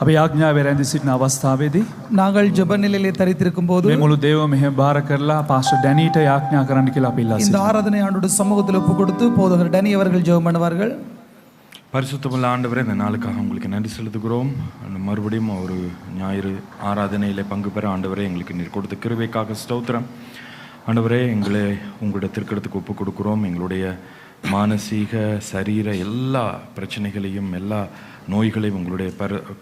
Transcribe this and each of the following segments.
අපි ආඥාවේ රැඳී සිටින අවස්ථාවේදී நாங்கள் ஜெப நிலையிலே தரித்திருக்கும் போது මේ මුළු දේව මෙහෙම බාර කරලා පාස්ටර් ඩැනීට යාඥා කරන්න කියලා අපි ඉල්ලා இந்த සිටිනවා. ஆராதனை ஆண்டோட சமூகத்தில் ஒப்பு கொடுத்து போதகர் டனி அவர்கள் ஜெபம் பண்ணுவார்கள். பரிசுத்தமுள்ள ஆண்டவரே, இந்த நாளுக்காக உங்களுக்கு நன்றி செலுத்துகிறோம். மறுபடியும் ஒரு ஞாயிறு ஆராதனையில் பங்கு பெற ஆண்டவரே எங்களுக்கு நீர் கொடுத்த கிருபைக்காக ஸ்தோத்திரம். ஆண்டவரே, எங்களை உங்களுடைய திருக்கடத்துக்கு ஒப்பு கொடுக்குறோம். எங்களுடைய மானசீக சரீர எல்லா பிரச்சனைகளையும் எல்லா நோய்களையும் உங்களுடைய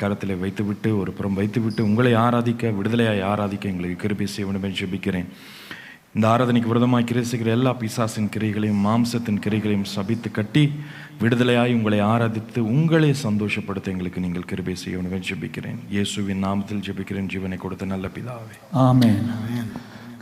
கரத்தில் வைத்துவிட்டு ஒரு புறம் வைத்துவிட்டு உங்களை ஆராதிக்க, விடுதலையாய் ஆராதிக்க எங்களுக்கு கிருபை செய்ய வேண்டும் என்று ஜெபிக்கிறேன். இந்த ஆராதனைக்கு விரதமாய் கிரிசுகிற எல்லா பிசாசின் கிரைகளையும் மாம்சத்தின் கிரைகளையும் சபித்து கட்டி விடுதலையாய் உங்களை ஆராதித்து உங்களை சந்தோஷப்படுத்த எங்களுக்கு நீங்கள் கிருபை செய்ய வேண்டும் என்று ஜெபிக்கிறேன். இயேசுவின் நாமத்தில் ஜெபிக்கிறேன், ஜீவனை கொடுத்த நல்ல பிதாவே, ආමේන්.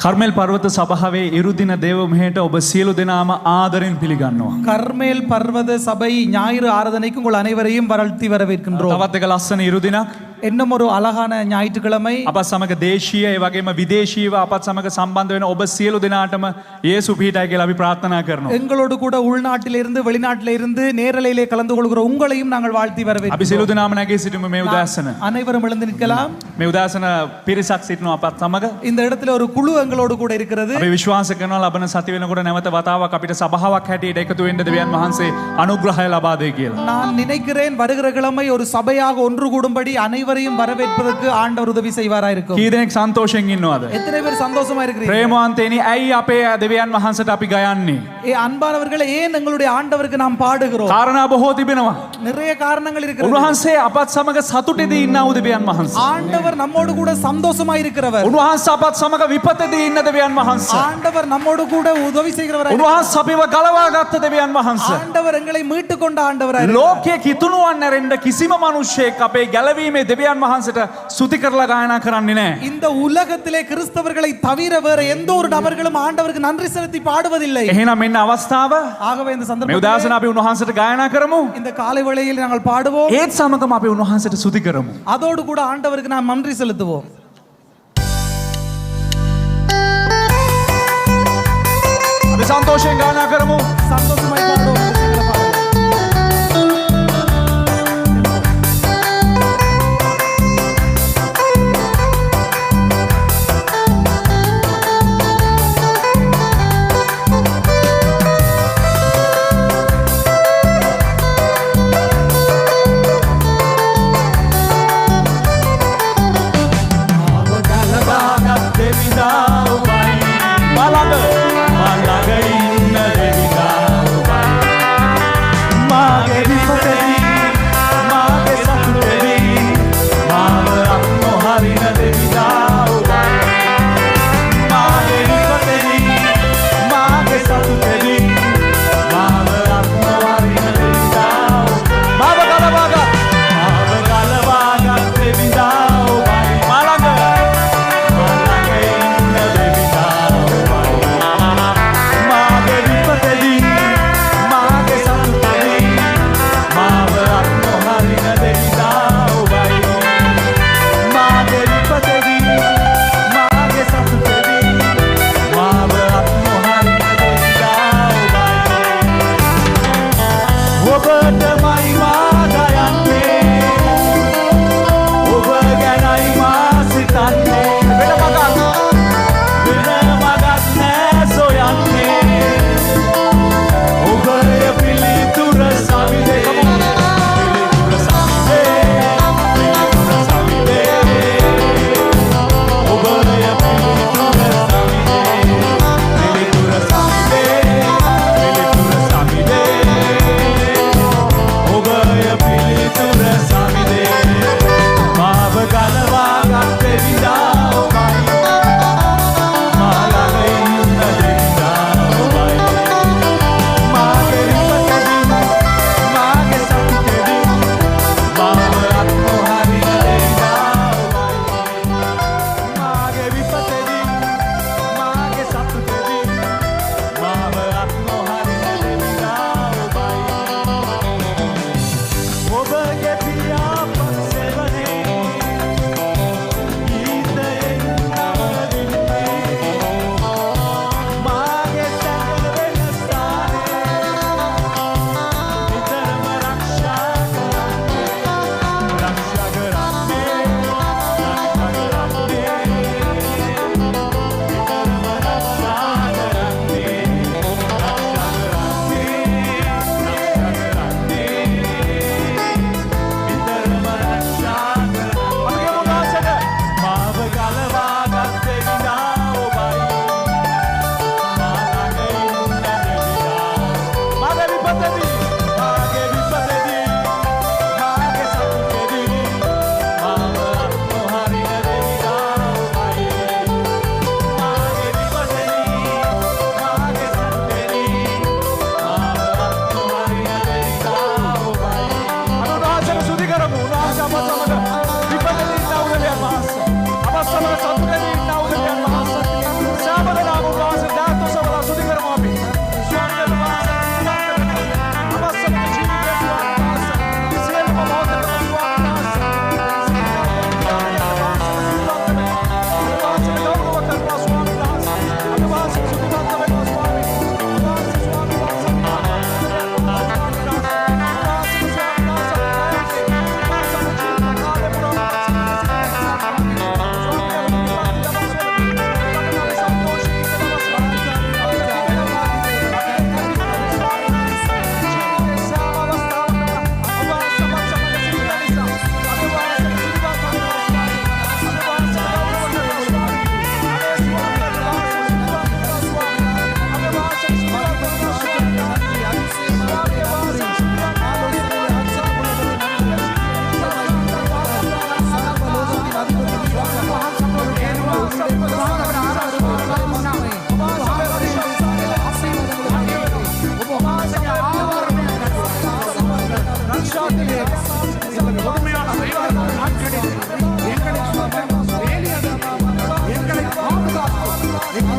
කර්මෙල් පර්වත සභාවේ ඉරුදින දේව මෙහෙට ඔබ සියලු දෙනාම ආදරෙන් පිළිගන්නවා. கர்மேல் பர்வத சபை ஞாயிறு ஆராதனைக்கு உங்கள் அனைவரையும் வரவேற்று வரவேற்கின்றோம். තවත් එක ලස්සන ඉරුදිනක් இன்னும் ஒரு அழகான ஞாயிற்றுக்கிழமை අපත් සමග දේශීය ඒ වගේම විදේශීයව අපත් සමග සම්බන්ධ වෙන ඔබ සියලු දෙනාටම යේසු පිහිටයි කියලා අපි ප්‍රාර්ථනා කරනවා. எங்களோடு கூட உள்நாட்டிலிருந்து வெளிநாட்டிலிருந்து நேரலையிலே கலந்து கொள்கிற உங்களையும் நாங்கள் வாழ்த்தி අපි வரவேற்கிறோம். සියලු දෙනාම නැගී සිටිමු මේ උදෑසන. அனைவரும் எழுந்து நிற்கலாம். මේ උදෑසන පිරිසක් සිටිනවා අපත් සමග. இந்த இடத்துல ஒரு குழு எங்களோடு கூட இருக்கிறது. අපි විශ්වාස කරනවා ලබන සති වෙනකොට නැවත වතාවක් අපිට සභාවක් හැටියට එකතු වෙන්න දෙවියන් වහන්සේ අනුග්‍රහය ලබා දෙයි කියලා. நான் நினைக்கிறேன் வருகிற கிழமை ஒரு சபையாக ஒன்று கூடும்படி அனைவரையும் வரவேற்பதற்கு ஆண்டவர் உதவி செய்வாரா இருக்கும். කී දෙනෙක් සන්තෝෂයෙන් ඉන්නවද? எத்தனை பேர் சந்தோஷமா இருக்கிறீங்க? ප්‍රේමවන්තේනි, ඇයි අපේ දෙවියන් වහන්සේට අපි ගයන්නේ? அன்பானவர்களே, ஏன் எங்களுடைய ஆண்டவருக்கு நாம் பாடுகிறோம்? කාරණා බොහෝ තිබෙනවා. நிறைய காரணங்கள் இருக்கிறது. උන්වහන්සේ අපත් සමග සතුටේදී ඉන්නා වූ දෙවියන් වහන්සේ. ஆண்டவர் நம்மோடு கூட சந்தோஷமா இருக்கிறவர். උන්වහන්සේ අපත් සමග විපතේදී ඉන්න දෙවියන් වහන්සේ. ஆண்டவர் நம்மோடு கூட உதவி செய்கிறவராய். උන්වහන්සේ අපිව ගලවා ගත්ත දෙවියන් වහන්සේ. ஆண்டவர் எங்களை மீட்டு கொண்ட ஆண்டவராய். ලෝකයේ කිතුණුවන් නැරෙන්න කිසිම මිනිසෙක් අපේ ගැලවීමේ දෙවියන් වහන්සේට ස්තුති කරලා ගායනා කරන්නේ නැහැ. இந்த உலகத்திலே கிறிஸ்தவர்களை தவிர வேற எந்த ஒரு நபர்களும் ஆண்டவருக்கு நன்றி செலுத்தி பாடுவதில்லை. එහෙනම් මෙන්න අවස්ථාව. ஆகவே இந்த මේ சந்தர்ப்பத்தில் උදාසන අපි උන්වහන්සේට ගායනා කරමු. இந்த காலை வேளையில் நாங்கள் பாடுவோம். ඒත් සමගම අපි උන්වහන්සේට ස්තුති කරමු. அதோடு கூட ஆண்டவருக்கு நாம் நன்றி செலுத்துவோம். අපි සන්තෝෂයෙන් ගායනා කරමු. சந்தோஷமாய் பாடுவோம்.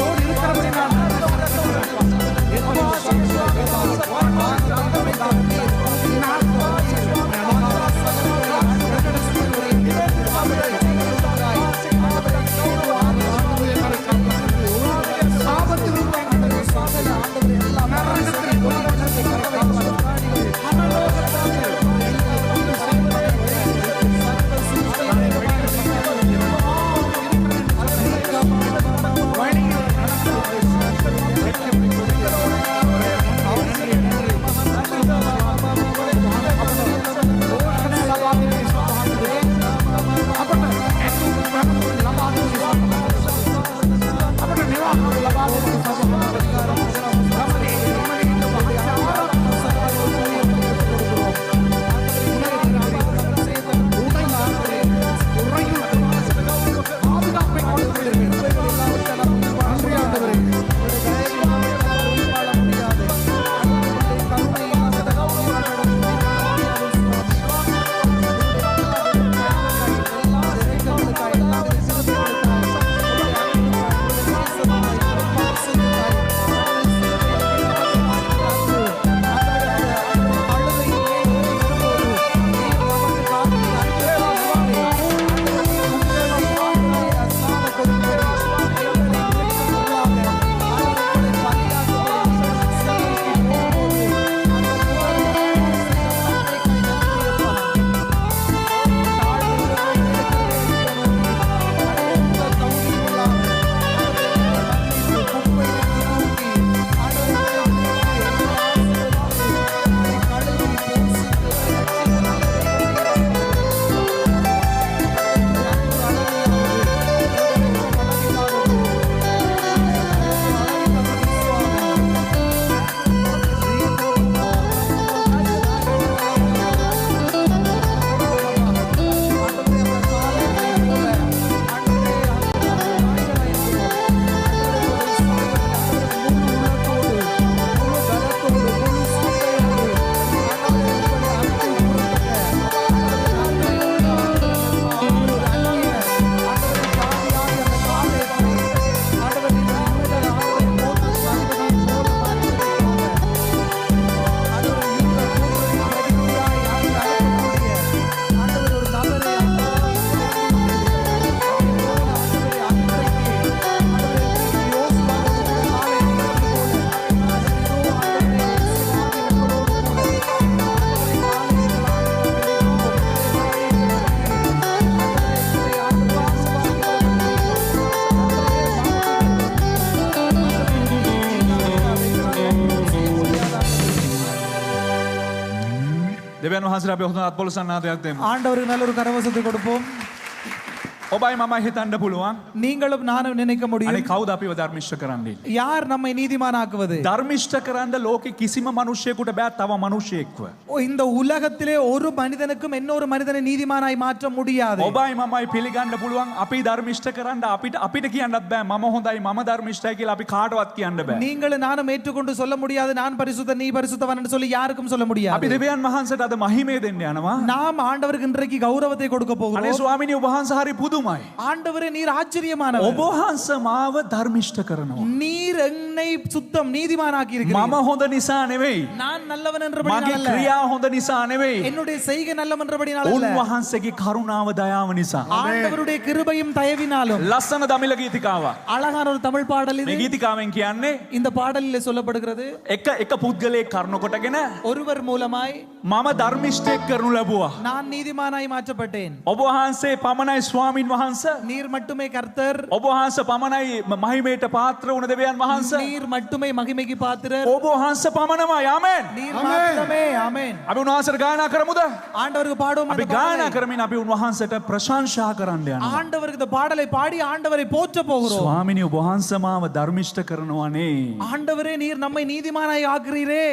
எங்களோடு இருக்கிறபடினால் දෙවියන් වහන්සේට අපි හොඳ අත්පොළ සන්නාදයක් දෙමු. ஆண்டவருக்கு நல்ல ஒரு கரவசத்தை கொடுப்போம். ඔබයි මමයි හිතන්න පුළුවන්. நீங்களும் நானும் நினைக்க අනේ முடியும், කවුද අපිව ධර්මිෂ්ඨ කරන්නේ? யார் நம்மை நீதிமானாக்குவது? ධර්මිෂ්ඨ කරන්න ලෝකෙ කිසිම මිනිසෙකුට බෑ තව මිනිසෙක්ව. இந்த உலகத்திலே ஒரு மனிதனுக்கும் இன்னொரு மனிதனை நீதிமானாய் மாற்ற முடியாது. ඔබයි මමයි පිළිගන්න පුළුවන් අපි ධර්මිෂ්ඨ කරන්න අපිට කියන්නත් බෑ මම හොඳයි මම ධර්මිෂ්ඨයි කියලා අපි කාටවත් කියන්න බෑ. நீங்களும் நானும் ஏற்றுக்கொண்டு சொல்ல முடியாது, நான் பரிசுத்தன் நீ பரிசுத்தவன் என்று சொல்லி யாருக்கும் சொல்ல අපි முடியாது. දෙවියන් වහන්සේට අද මහිමේ දෙන්න යනවා. நாம் ஆண்டவருக்கு இன்றைக்கு கௌரவத்தை கொடுக்க අනේ போகிறோம். ස්වාමිනේ ඔබ වහන්සේ හරි පුදුමයි. ஆண்டவரே நீர் ஆச்சரியமானவர். ඔබ වහන්සේ මාව ධර්මිෂ්ඨ කරනවා. நீர் என்னை சுத்தம் நீதிமானாக்கி මම இருக்கிறீர். හොඳ නිසා නෙවෙයි. நான் நல்லவன் මගේ என்றபடியால் அல்ல, ක්‍රියා හොඳ නිසා නෙවෙයි. என்னுடைய செய்கை நல்லவன் என்றபடியால் அல்ல, උන්වහන්සේගේ කරුණාව දයාව නිසා. ஆண்டவருடைய கிருபையும் தயவினாலும். ලස්සන දමිළ ගීතිකාවක්. அழகான ஒரு தமிழ் பாடல் මේ இது. ගීතිකාවෙන් කියන්නේ இந்த பாடலிலே சொல்லப்படுகிறது, එක පුද්ගලයෙක් කරුණ කොටගෙන ஒருவர் மூலமாய் මම ධර්මිෂ්ඨයෙක් කරනු ලැබුවා. நான் நீதிமானாய் மாற்றப்பட்டேன். ඔබ වහන්සේ පමණයි ස්වාමින් වහන්සේ. நீர் மட்டுமே கர்த்தர், ඔබ වහන්සේ පමණයි මහිමේට පාත්‍ර වුණ දෙවියන් වහන්සේ. நீர் மட்டுமே மகிமைக்கு பாத்திரர், ඔබ වහන්සේ පමණමයි. ආමෙන්. நீர் மாத்திரமே. ஆமென். අපි උන්වහන්සේට ගායනා කරමුද? ஆண்டவருக்கு பாடுவோம் අපි அந்த ගායනා பாடலை. කරමින් අපි උන්වහන්සේට ප්‍රශංසා කරන්න යනවා. ஆண்டவருக்கு இந்த பாடலை பாடி ஆண்டவரை போற்ற போகிறோம். ස්වාමිනී ඔබ වහන්සේ මාව ධර්මිෂ්ඨ කරනවානේ. ஆண்டவரே நீர் நம்மை நீதிமானாய் ஆக்குறீரே.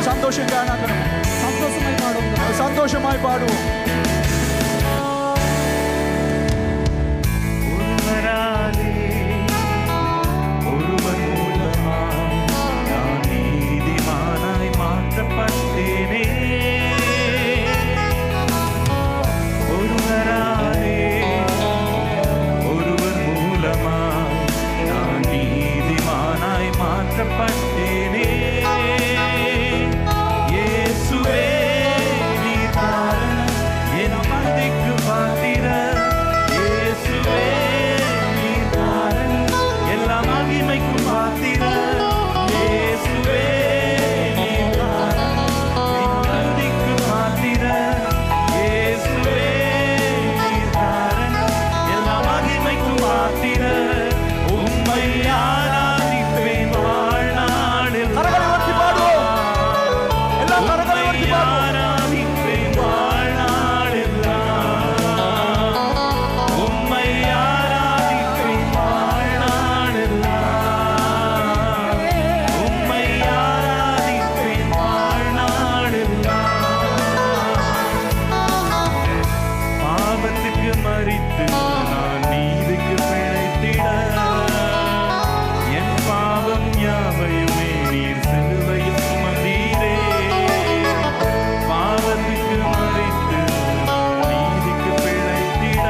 සන්තෝෂයෙන් ගායනා කරමු. சந்தோஷமாய் பாடுவோம். සන්තෝෂමයි පාඩුවෝ. ஒருவர் மூலமாய் நான் நீதிமானாய் மாற்றப்பட்டேனே. ஒருவராலே மரித்து நான் நீதிக்கு பிழைத்திட என் பாவம் யாவையுமே நீர் சிலுவையில் சுமந்தீரே. பாவத்துக்கு மரித்து நான் நீதிக்கு பிழைத்திட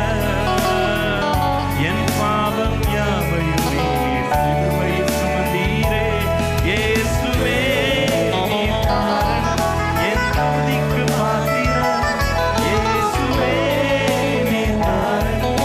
என் பாவம் யாவையுமே நீர் சிலுவையில் சுமந்தீரே. இயேசுவே நீர் காரணம் என் துதிக்கு பாத்திரம். இயேசுவே நீர் காரணம்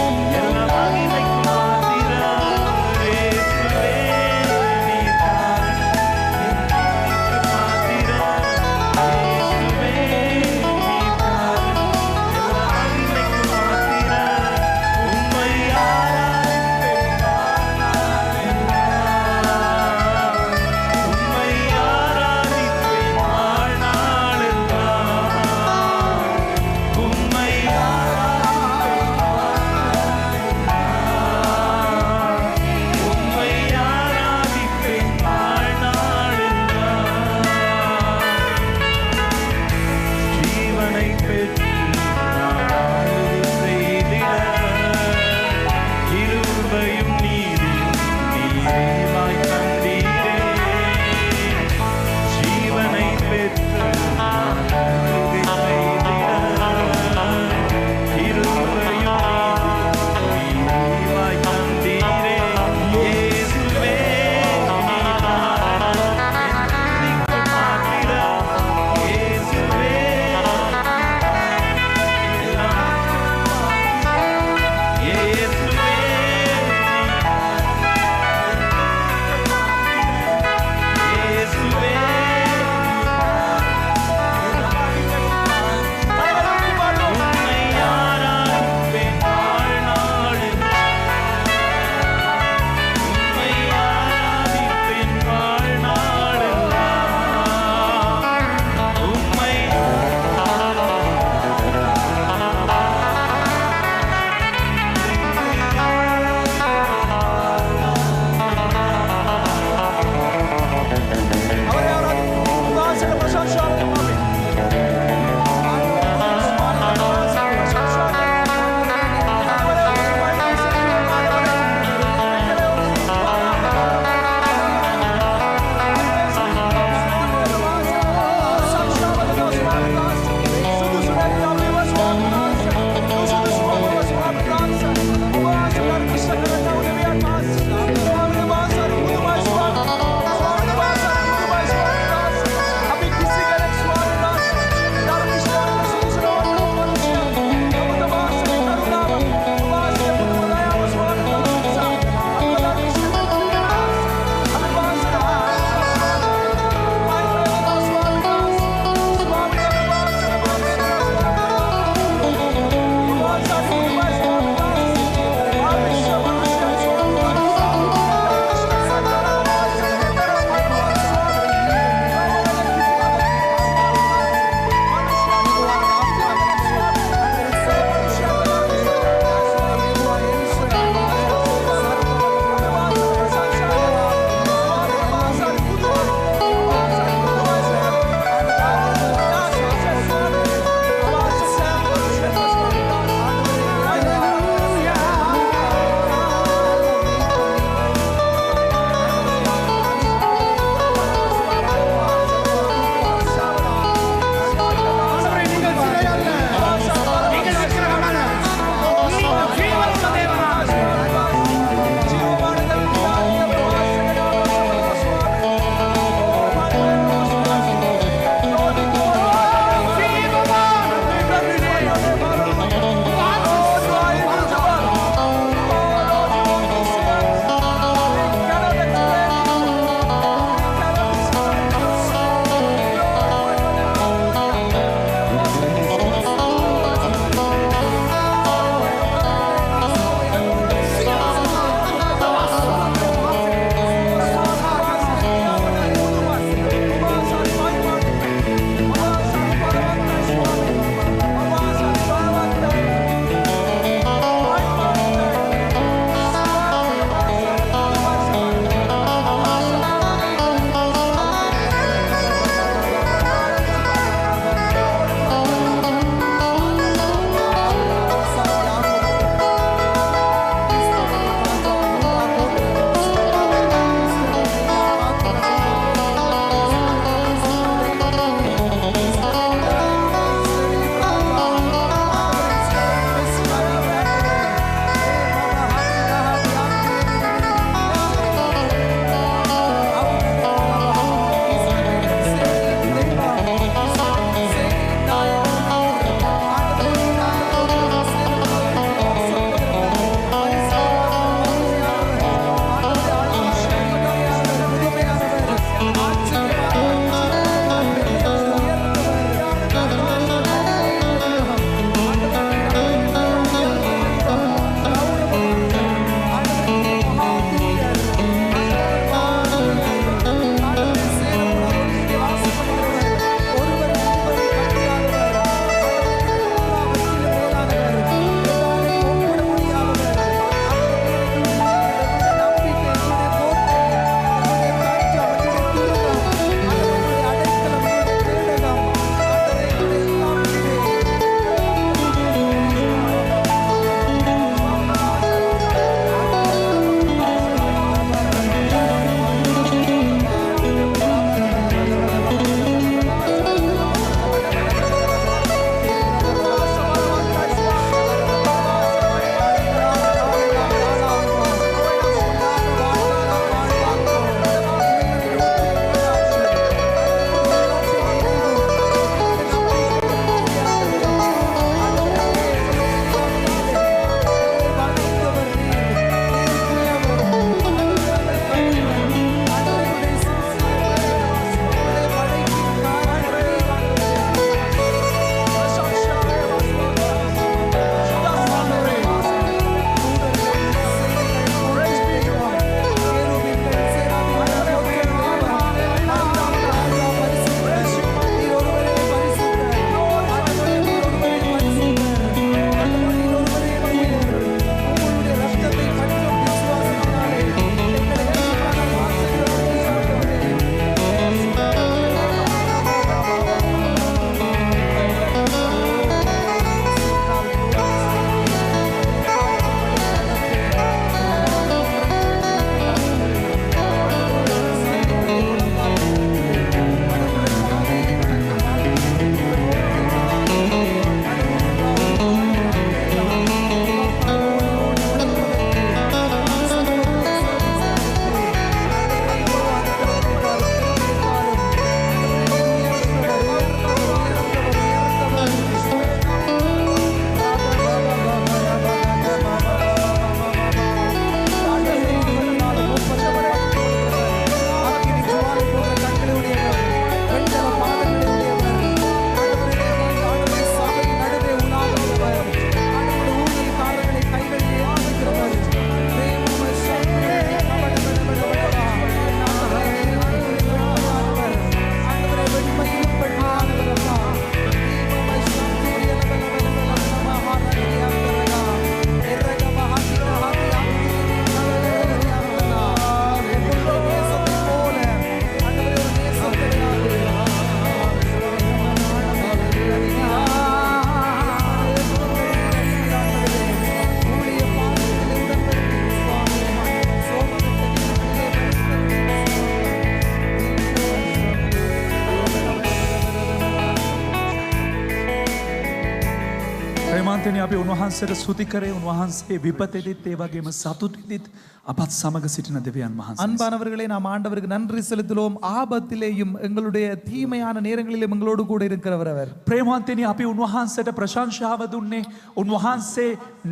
අපි උන්වහන්සේට ස්තුති කරේ. උන්වහන්සේ විපතෙදිත් ඒ වගේම සතුටෙදිත් අපත් සමග සිටින දෙවියන් වහන්සේ. அன்பானவர்களே, நாம் ஆண்டவருக்கு நன்றி செலுத்துவோம். ஆபத்திலேயும் எங்களுடைய தீமையான நேரங்களிலும் எங்களோடு கூட இருக்கிறவர் அவர். ප්‍රේමවන්තනි, අපි උන්වහන්සේට ප්‍රශංසාව දුන්නේ උන්වහන්සේ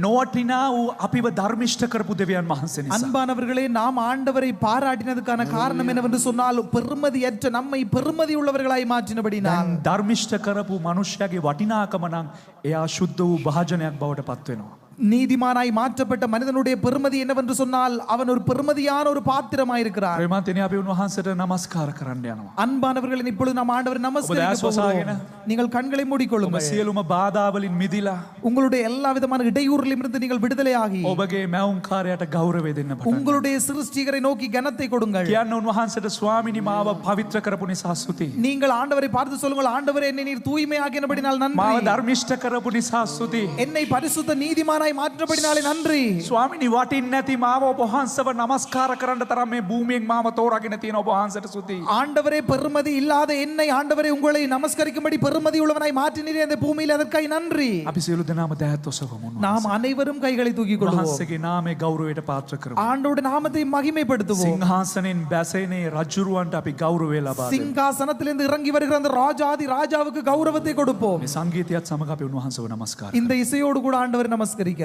නොවටිනා වූ අපිව ධර්මිෂ්ඨ කරපු දෙවියන් වහන්සේ නිසා. அன்பானவர்களே, நாம் ஆண்டவரை பாராட்டினதுக்கான காரணம் என்னவென்று சொன்னால் பெருமதியற்ற நம்மை பெருமதி உள்ளவர்களாய் மாற்றினபடினால். ධර්මිෂ්ඨ කරපු මනුෂ්‍යයාගේ වටිනාකම නම් එයා ශුද්ධ වූ භාජනයක් බවට පත් වෙනවා. நீதிமானாய் மாற்றப்பட்ட மனிதனுடைய பெருமதி என்னவென்று சொன்னால் அவன் ஒரு பெருமதியான ஒரு பாத்திரமாய் இருக்கிறான். ප්‍රේමවන්තනි, අපි උන්වහන්සේට නමස්කාර කරන්න යනවා. அன்பானவர்களே, இப்பொழுது நாம் ஆண்டவரை நமஸ்கரிக்க ඔබ දැස් போகிறோம். நீங்கள் கண்களை ඔබ மூடிக்கொள்ளுங்கள். සියලුම බාධා වලින් මිදිලා உங்களுடைய எல்லா விதமான இடையூறிலும் இருந்து நீங்கள் விடுதலையாகி ඔබගේ මැවුම්කාරයාට ගෞරවය දෙන්න පටන් ගන්න. உங்களுடைய சிருஷ்டிகரை நோக்கி கனத்தை கொடுங்கள். කියන්න උන්වහන්සේට ස්වාමිනී මාව පවිත්‍ර කරපු නිසා ස්තුතියි. நீங்கள் ஆண்டவரை பார்த்து சொல்லுங்கள், ஆண்டவரே என்னை நீர் தூய்மையாக்கினபடினால் මාව நன்றி. ධර්මිෂ්ඨ කරපු නිසා ස්තුතියි. என்னை பரிசுத்த நீதிமானாய் மாற்றினபடினாலே நன்றி. ස්වාමිනී, වටින් නැති මාව ඔබ වහන්සේව නමස්කාර කරන්න තරම් මේ භූමියෙන් මාව තෝරාගෙන තියෙන ඔබ වහන්සේට ස්තුතියි. ஆண்டவரே, பெருமதி இல்லாத என்னை ஆண்டவரே உங்களை நமஸ்கரிக்கும்படி பெருமதி உள்ளவனாய் மாற்றினீரே அந்த பூமியில், அதற்காய் நன்றி. අපි සියලු දෙනාම දෑත් ඔසවමු. நாம் அனைவரும் கைகளை தூக்கிக் கொள்வோம். උන්වහන්සේගේ නාමයේ ගෞරවයට පාත්‍ර කරමු. ஆண்டவருடைய நாமத்தை மகிமைப்படுத்துவோம். සිංහාසනෙන් බැසෙනේ රජුරවන්ට අපි ගෞරවය ලබා දෙමු. சிங்காசனத்திலிருந்து இறங்கி வருகிற அந்த ராஜாதி ராஜாவுக்கு கௌரவத்தை கொடுப்போம். මේ සංගීතයත් සමග අපි උන්වහන්සේව නමස්කාර இந்த இசையோடு கூட ஆண்டவரை நமஸ்கரிக்கலாம்.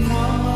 Yes.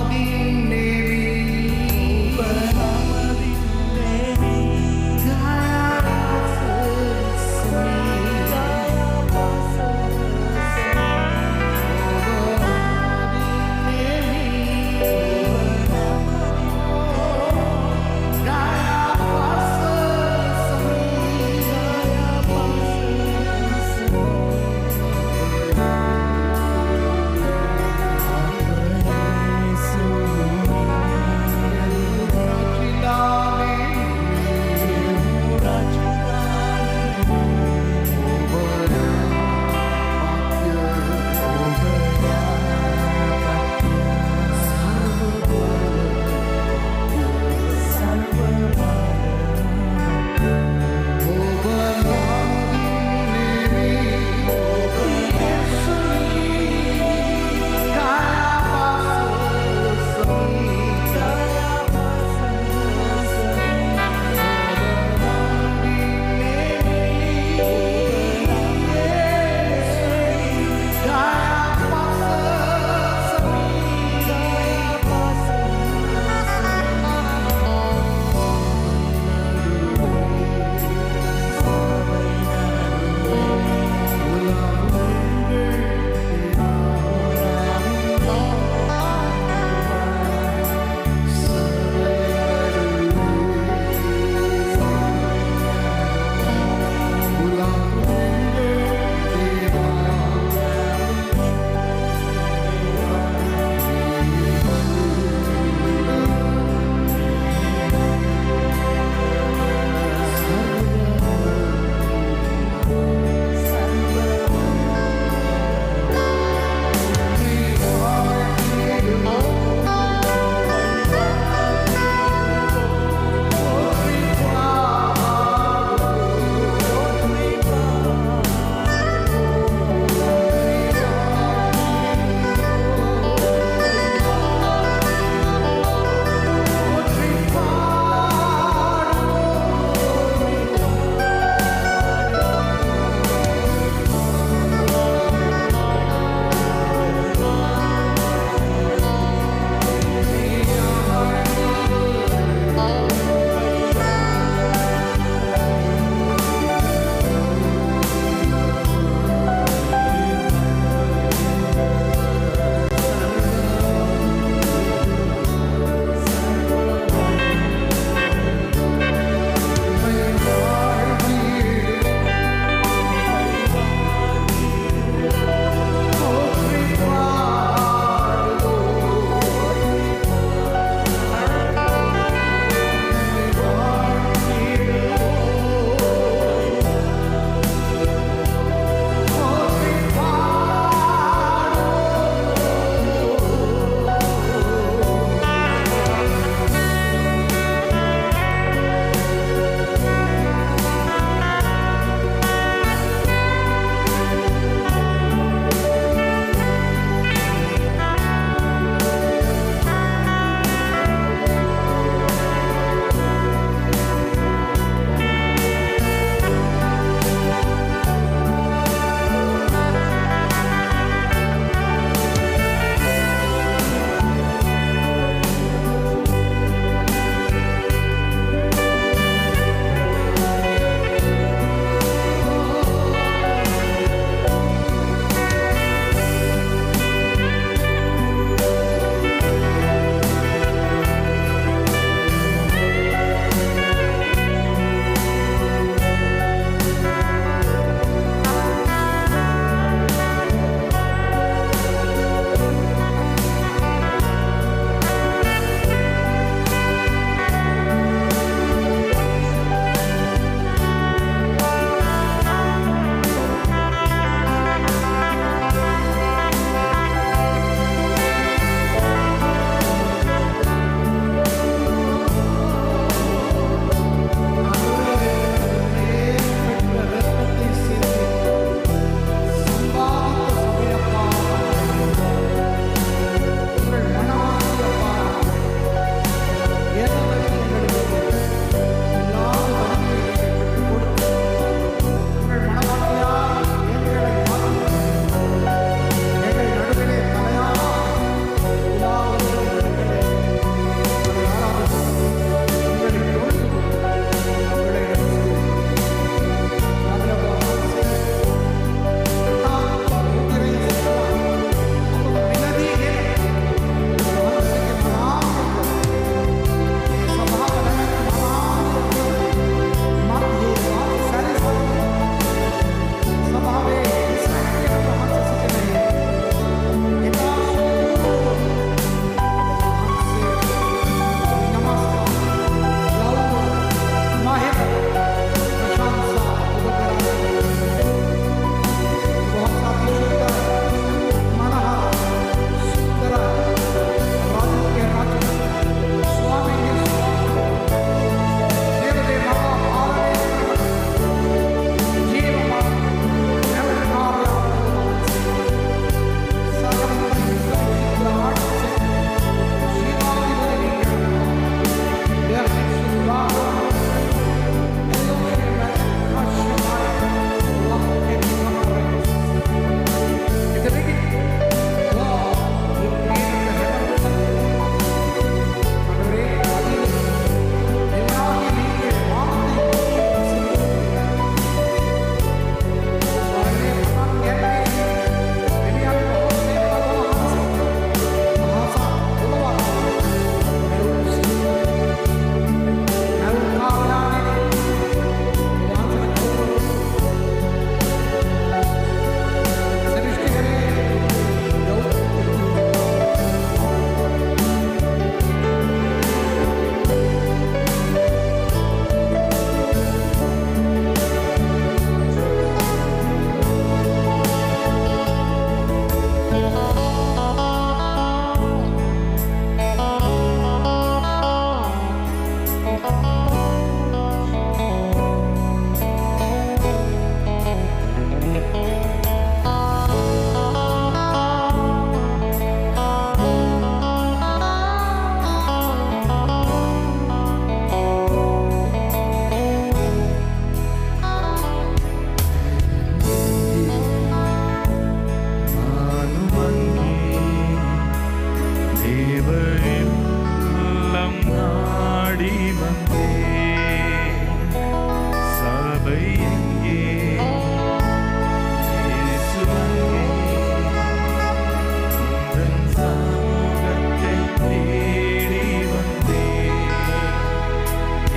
இல்லம் நாடி வந்தேன். சபை எங்கே? இயேசு அங்கே. உந்தன் சமூகத்தை தேடி வந்தேன்.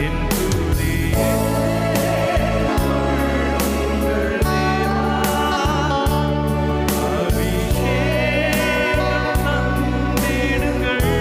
என் துதியே உங்கள் தேவா. அபிஷேகம் தந்திடுங்கள்.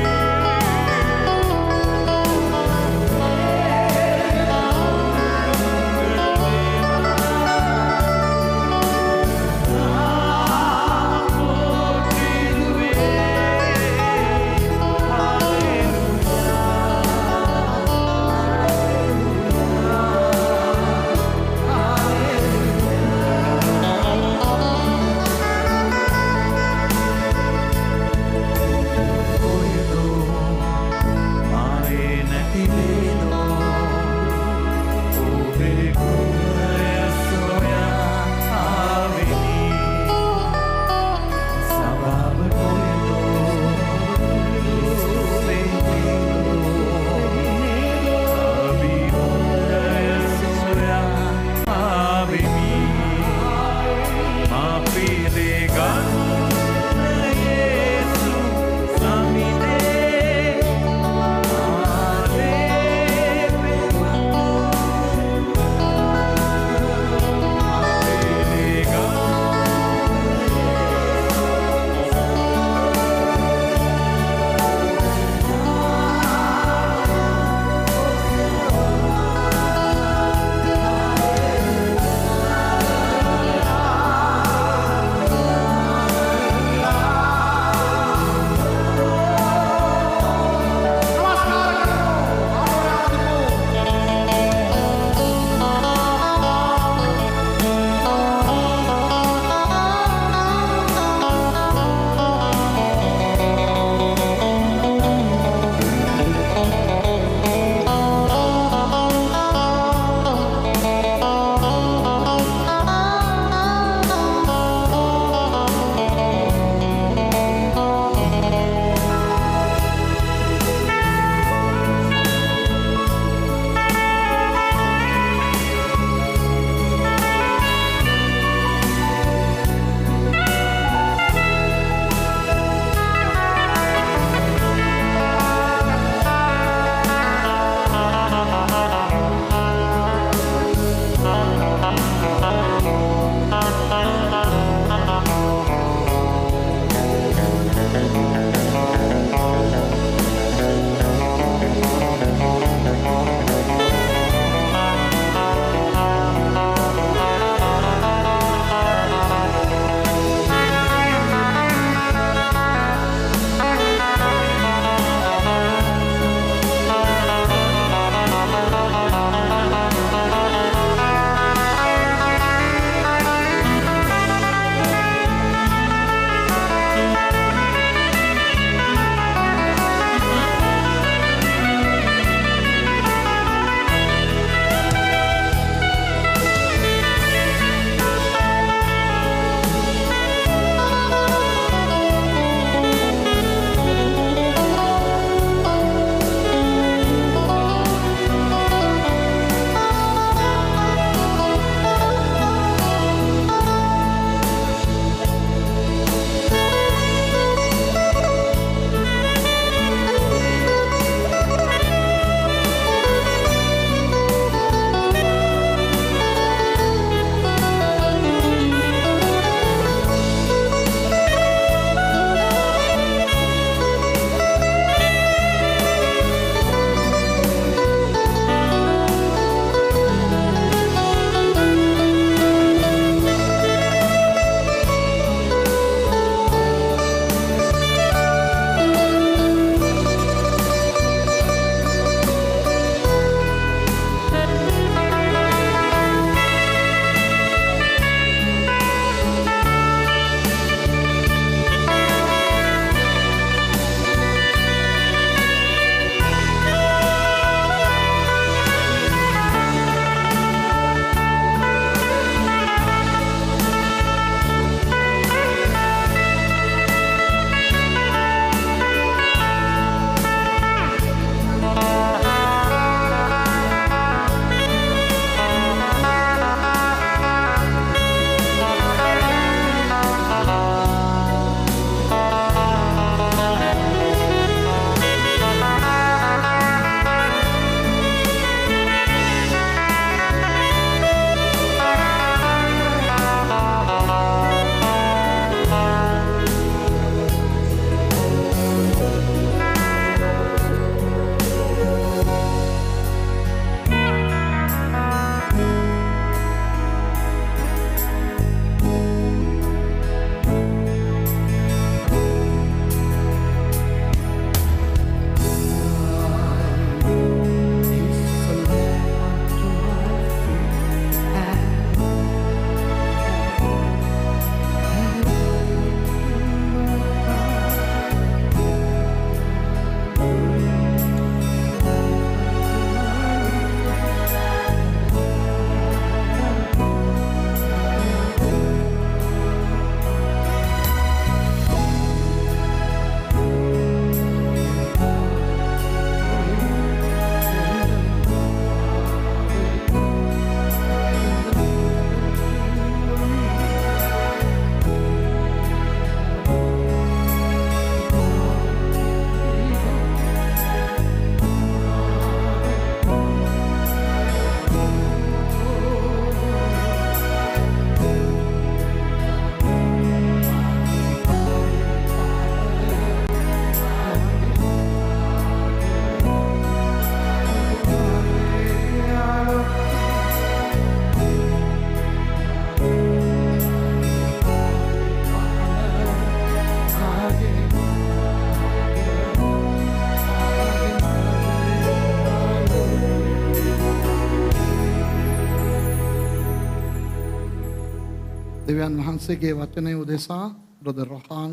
දෙවියන් වහන්සේගේ වචනය උදෙසා බ්‍රදර් රොහාන්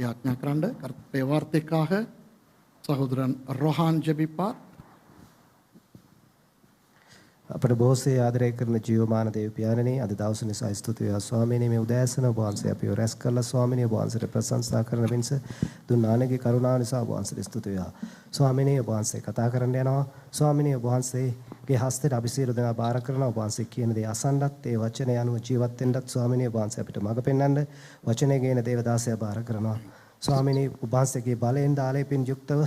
යාඥා කරන්න කර්තව්‍ය වාර්තිකාக සහෝදරන් රොහාන් ජෙබිපත් අපට බොහෝසේ ආදරය කරන ජීවමාන දේව පියාණනි අද දවස නිසා ස්තුති වේවා ස්වාමීනි මේ උදෑසන ඔබ වහන්සේ අපිව රැස් කළා ස්වාමීනි ඔබ වහන්සේට ප්‍රශංසා කරන පිණිස දුන් ආනගේ කරුණාව නිසා ඔබ වහන්සේට ස්තුති වේවා ස්වාමීනි ඔබ වහන්සේ කතා කරන්න යනවා ස්වාමීනි ඔබ වහන්සේගේ හස්තයට අපි සියලු දෙනා බාර කරනවා ඔබ වහන්සේ කියන දේ අසන්නත් ඒ වචනය අනුව ජීවත් වෙන්නත් ස්වාමීනි ඔබ වහන්සේ අපිට මඟ පෙන්වන්න වචනේ ගේන දේවදාසය බාර කරනවා ස්වාමීනි ඔබ වහන්සේගේ බලයෙන් දාලයෙන් යුක්තව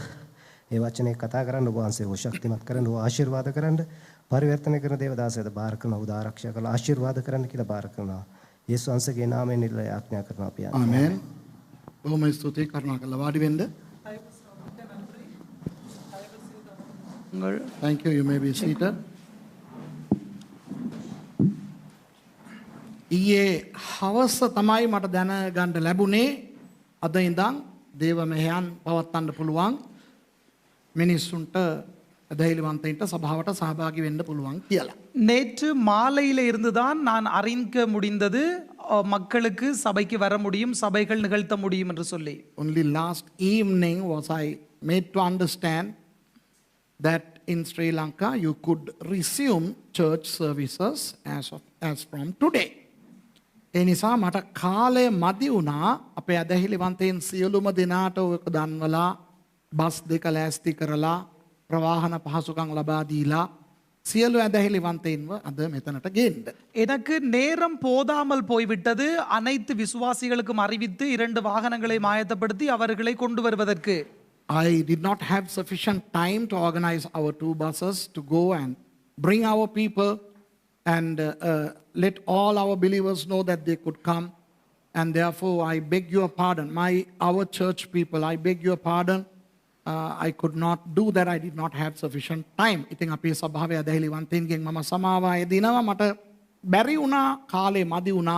ඒ වචනේ කතා කරන්න ඔබ වහන්සේ ශක්තිමත් කරන්න ආශිර්වාද කරන්න පරිවර්තන කරන දේවදාසයද බාර කරනවා උදා ආරක්ෂා කළා ආශිර්වාද කරන්න කියලා බාර කරනවා යේසුස් වහන්සේගේ නාමයෙන් ඉල්ලා ආඥා කරනවා අපි ආමේන් බොහොම ස්තුතියි කරුණාකරලා වාඩි වෙන්න Thank you. You may be seated. ඊයේ හවස තමයි මට දැනගන්න ලැබුණේ අද ඉඳන් දේව මෙහෙයන් පවත්වන්න පුළුවන් මිනිස්සුන්ට தைரியவந்தேன்ட்ட சபாவட்ட சஹபாகி වෙන්න පුළුවන් කියලා. நேற்று மாலையில இருந்துதான் நான் அறிந்து முடிந்தது மக்களுக்கு சபைக்கு வர முடியும் சபைகள் நிகழ்த்த முடியும் என்று சொல்லி. Only last evening was I made to understand that in Sri Lanka you could resume church services as from today. ඒ නිසා මට කාලය මදි වුණා අපේ අදහිලිවන්තයන් සියලුම දෙනාට ඔක දන්වලා බස් දෙක ලෑස්ති කරලා ප්‍රවාහන පහසුකම් ලබා දීලා සියලු ඇදහිලිවන්තයින්ව අද මෙතනට ගේන්න. எனக்கு நேரம் போதாமல் போய்விட்டது அனைத்து விசுவாசிகளுக்கும் அறிவித்து 2 வாகனங்களை ஆயத்தப்படுத்தி அவர்களை கொண்டு வருவதற்கு. I did not have sufficient time to organize our 2 buses to go and bring our people and let all our believers know that they could come. And therefore I beg your pardon. Our church people, I beg your pardon. I could not do that. I did not have sufficient time. ඉතින් අපේ සභාවේ අදහිලිවන්තයින්ගෙන් මම සමාව අයදිනවා මට බැරි වුණා කාලේ මදි වුණා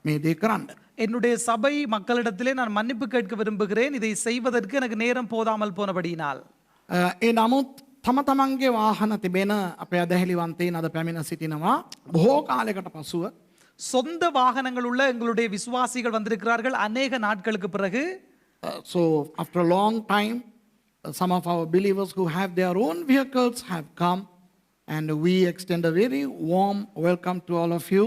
මේ දේ කරන්න. என்னுடைய சபை மக்களிடத்திலே நான் மன்னிப்பு கேட்க விரும்புகிறேன் இதை செய்வதற்கு எனக்கு நேரம் போதாமல் போனபடியினால். ඒ නමුත් තම තමන්ගේ වාහන තිබෙන අපේ අදහිලිවන්තයින් අද පැමිණ සිටිනවා බොහෝ කාලයකට පසුව. சொந்த வாகனங்கள் உள்ள எங்களுடைய விசுவாசிகள் வந்திருக்கிறார்கள் அநேக நாட்களுக்கு பிறகு. So after a long time some of our believers who have their own vehicles have come and we extend a very warm welcome to all of you.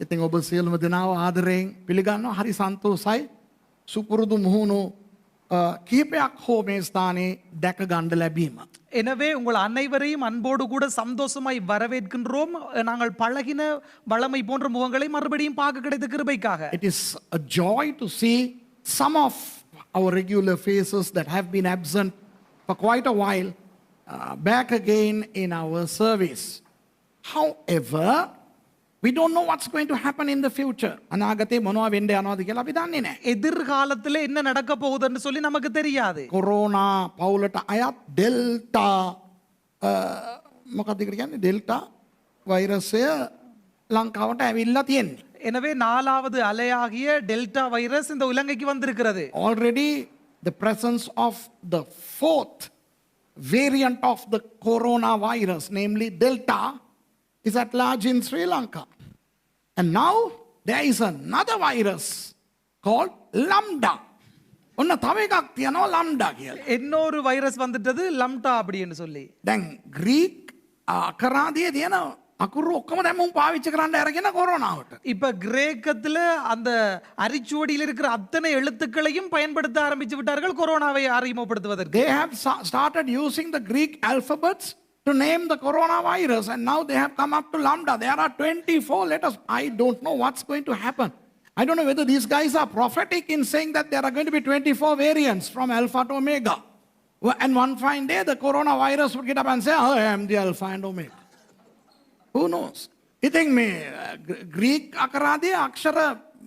ඉතින් ඔබ සියලුම දෙනාව ආදරයෙන් පිළිගන්නවා හරි සන්තෝෂයි සුපුරුදු මුහුණු කීපයක් හෝ මේ ස්ථානයේ දැක ගන්න ලැබීම. எனவே உங்கள் அனைவரையும் அன்போடு கூட சந்தோஷமாய் வரவேற்கின்றோம் நாங்கள் பழகின வளமை போன்ற முகங்களை மறுபடியும் பார்க்க கிடைத்த கிருபைக்காக. It is a joy to see some of our regular faces that have been absent for quite a while back again in our service. However, we don't know what's going to happen in the future. අනාගතේ මොනවා වෙන්න යනවද කියලා අපි දන්නේ නැහැ. எதிர்காலத்தில் என்ன நடக்க போகுதுன்னு சொல்லி நமக்கு தெரியாது. කොරෝනා පවුලට අයත් ඩෙල්ටා මොකක්ද කියන්නේ ඩෙල්ටා වෛරසය ලංකාවට ඇවිල්ලා තියෙන්නේ. எனவே 4வது அலையாகிய டெல்டா வைரஸ் இந்த இலங்கைக்கு வந்திருக்கிறது. Already the presence of the 4th variant of the coronavirus, namely Delta, is at large in Sri Lanka. And now there is another virus called Lambda. ඔන්න තව එකක් තියෙනවා Lambda කියලා. இன்னொரு வைரஸ் வந்துட்டது லம்டா அப்படின்னு சொல்லி. දැන් ග්‍රීක් අකරාදියේ තියෙන අකුරු ඔක්කොම දැන් මුන් පාවිච්චි කරන්න අරගෙන කොරෝනාවට. இப்ப கிரேக்கத்துல அந்த அரிச்சுவடியில் இருக்கிற அத்தனை எழுத்துக்களையும் பயன்படுத்த ஆரம்பித்து விட்டார்கள் கொரோனாவை அறிமுகப்படுத்துவதற்கு. They have started using the Greek alphabets to name the coronavirus and now they have come up to Lambda. There are 24 letters. I don't know what's going to happen. I don't know whether these guys are prophetic in saying that there are going to be 24 variants from Alpha to Omega. And one fine day the coronavirus would get up and say, I am the Alpha and Omega. Who knows? ඉතින් මේ Greek අකරාදියේ අක්ෂර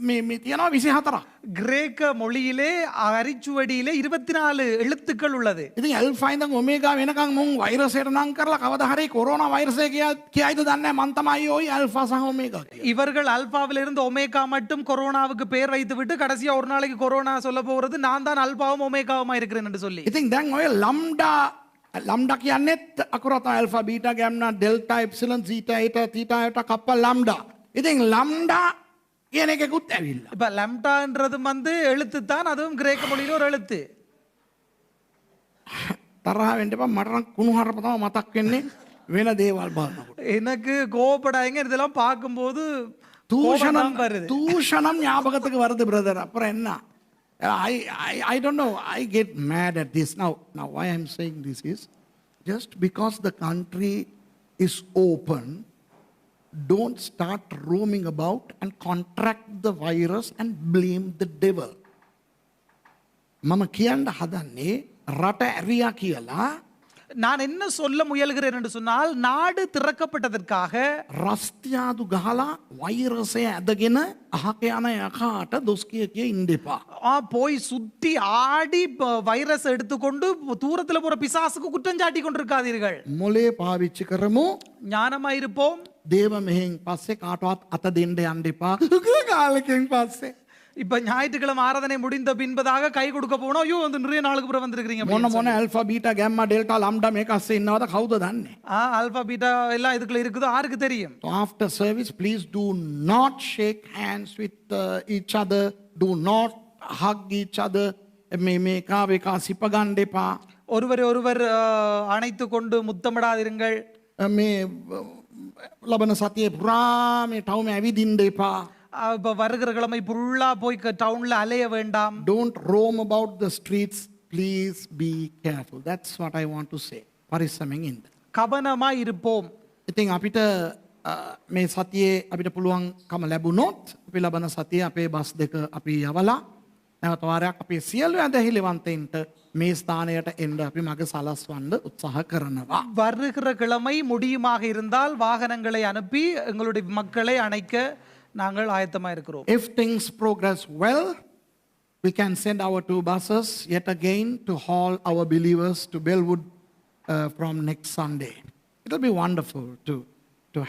මේ තියෙනවා 24ක්. கிரேக்க மொழியிலே அரிச்சுவடியிலே 24 எழுத்துக்கள் உள்ளது. ඉතින් ඇල්ෆා ඉඳන් ඔමේගා වෙනකන් මුන් වෛරසයට නම් කරලා කවදා හරි කොරෝනා වෛරසය කියයිද දන්නේ නැහැ. මන් තමයි ওই ඇල්ෆා සහ ඔමේගා කියලා. இவர்கள் அல்பாவிலிருந்து ஒமேகா மட்டும் கொரோனாவுக்கு பேர் வைத்து விட்டு கடைசியா ஒரு நாளைக்கு கொரோனா சொல்ல போகிறது நான் தான் அல்பாவும் ஒமேகாவுமா இருக்கிறேன் என்று சொல்லி. ඉතින් දැන් ඔය ලම්ඩා කියන්නේත් අකුරත ඇල්ෆා බීටා ගැම්මා ඩෙල්ටා එප්සිලන් සීටා ඊටා තීටා යෝටා කප්පා ලම්ඩා. ඉතින් ලම්ඩා කියන එකකුත් ඇවිල්ලා. இப்ப லம்டான்றதும் வந்து எழுத்து தான், அதுவும் கிரேக்க மொழியில ஒரு எழுத்து. තරහ වෙන්න එපා මට නම් කුණුහරුප තමයි මතක් වෙන්නේ වෙන දේවල් බලනකොට. எனக்கு கோபப்படாதீங்க, இதெல்லாம் பார்க்கும்போது கோபம் தூஷணம் தான் வருது. தூஷணம் ஞாபகத்துக்கு வருது பிரதர். அப்புறம் என்ன? I don't know. I get mad at this. Now why I'm saying this is just because the country is open, don't start roaming about and contract the virus and blame the devil. මම කියන්න හදන්නේ රට ඇරියා කියලා நான் என்ன சொல்ல முயல்கிறேன் என்று சொன்னால், நாடு திறக்கப்பட்டதற்காக රස්තියාදු ගහලා වෛරසය ඇදගෙන අහක යන යකාට දොස් කිය කිය ඉන්න එපා. போய் சுத்தி ஆடி வைரஸ் எடுத்துக்கொண்டு தூரத்துல போற பிசாசுக்கு குற்றம் சாட்டி கொண்டிருக்காதீர்கள். මොලේ පාවිච්චි කරමු. ஞானமா இருப்போம். දේව මෙහෙන් පස්සේ කාටවත් අත දෙන්න යන්න එපා. කාලෙකින් පස්සේ இப்ப ஞாயிற்றுக்கிழமை ஆராதனை முடிந்த பின்பதாக கை கொடுக்க போனோம். ஐயோ வந்து நிறைய நாளுக்கு அப்புறம் வந்திருக்கீங்க. මොන ඇල්ෆා බීටා ගැම්මා ඩෙල්ටා ලම්ඩා මේක අස්සේ ඉන්නවද කවුද දන්නේ? ஆல்பா பீட்டா எல்லாம் இதுக்குள்ள இருக்குதோ யாருக்கு தெரியும்? So after service please do not shake hands with each other, do not hug each other. මේ කාවේකා සිප ගන්න එපා. ஒருவரை ஒருவர் அணைத்து கொண்டு முத்தமிடாதிருங்கள். මේ ලබන සතියේ පුරා මේ ටවුම ඇවිදින්න එපා. இப்ப வருகிற கிழமை புல்லா போய் டவுன்ல அலைய வேண்டாம். Don't roam about the streets. Please be careful. That's what I want to say. පරිස්සමෙන් ඉන්න. கவனமா இருப்போம். ඉතින් අපිට මේ සතියේ අපිට පුළුවන්කම ලැබුණොත් අපි ලබන සතියේ අපේ බස් දෙක අපි යවලා නැවත වාරයක් අපේ සියලු ඇදහිලිවන්තයින්ට මේ ස්ථානයට එන්න අපි මග සලස්වන්න උත්සාහ කරනවා. வருகிற கிழமை முடியுமாக இருந்தால் வாகனங்களை அனுப்பி எங்களுடைய மக்களை அணைக்க நாங்கள் ஆயத்தமா இருக்கிறோம். If things progress well, we can send our 2 buses yet again to haul our believers to Bellwood from next Sunday. It will be wonderful to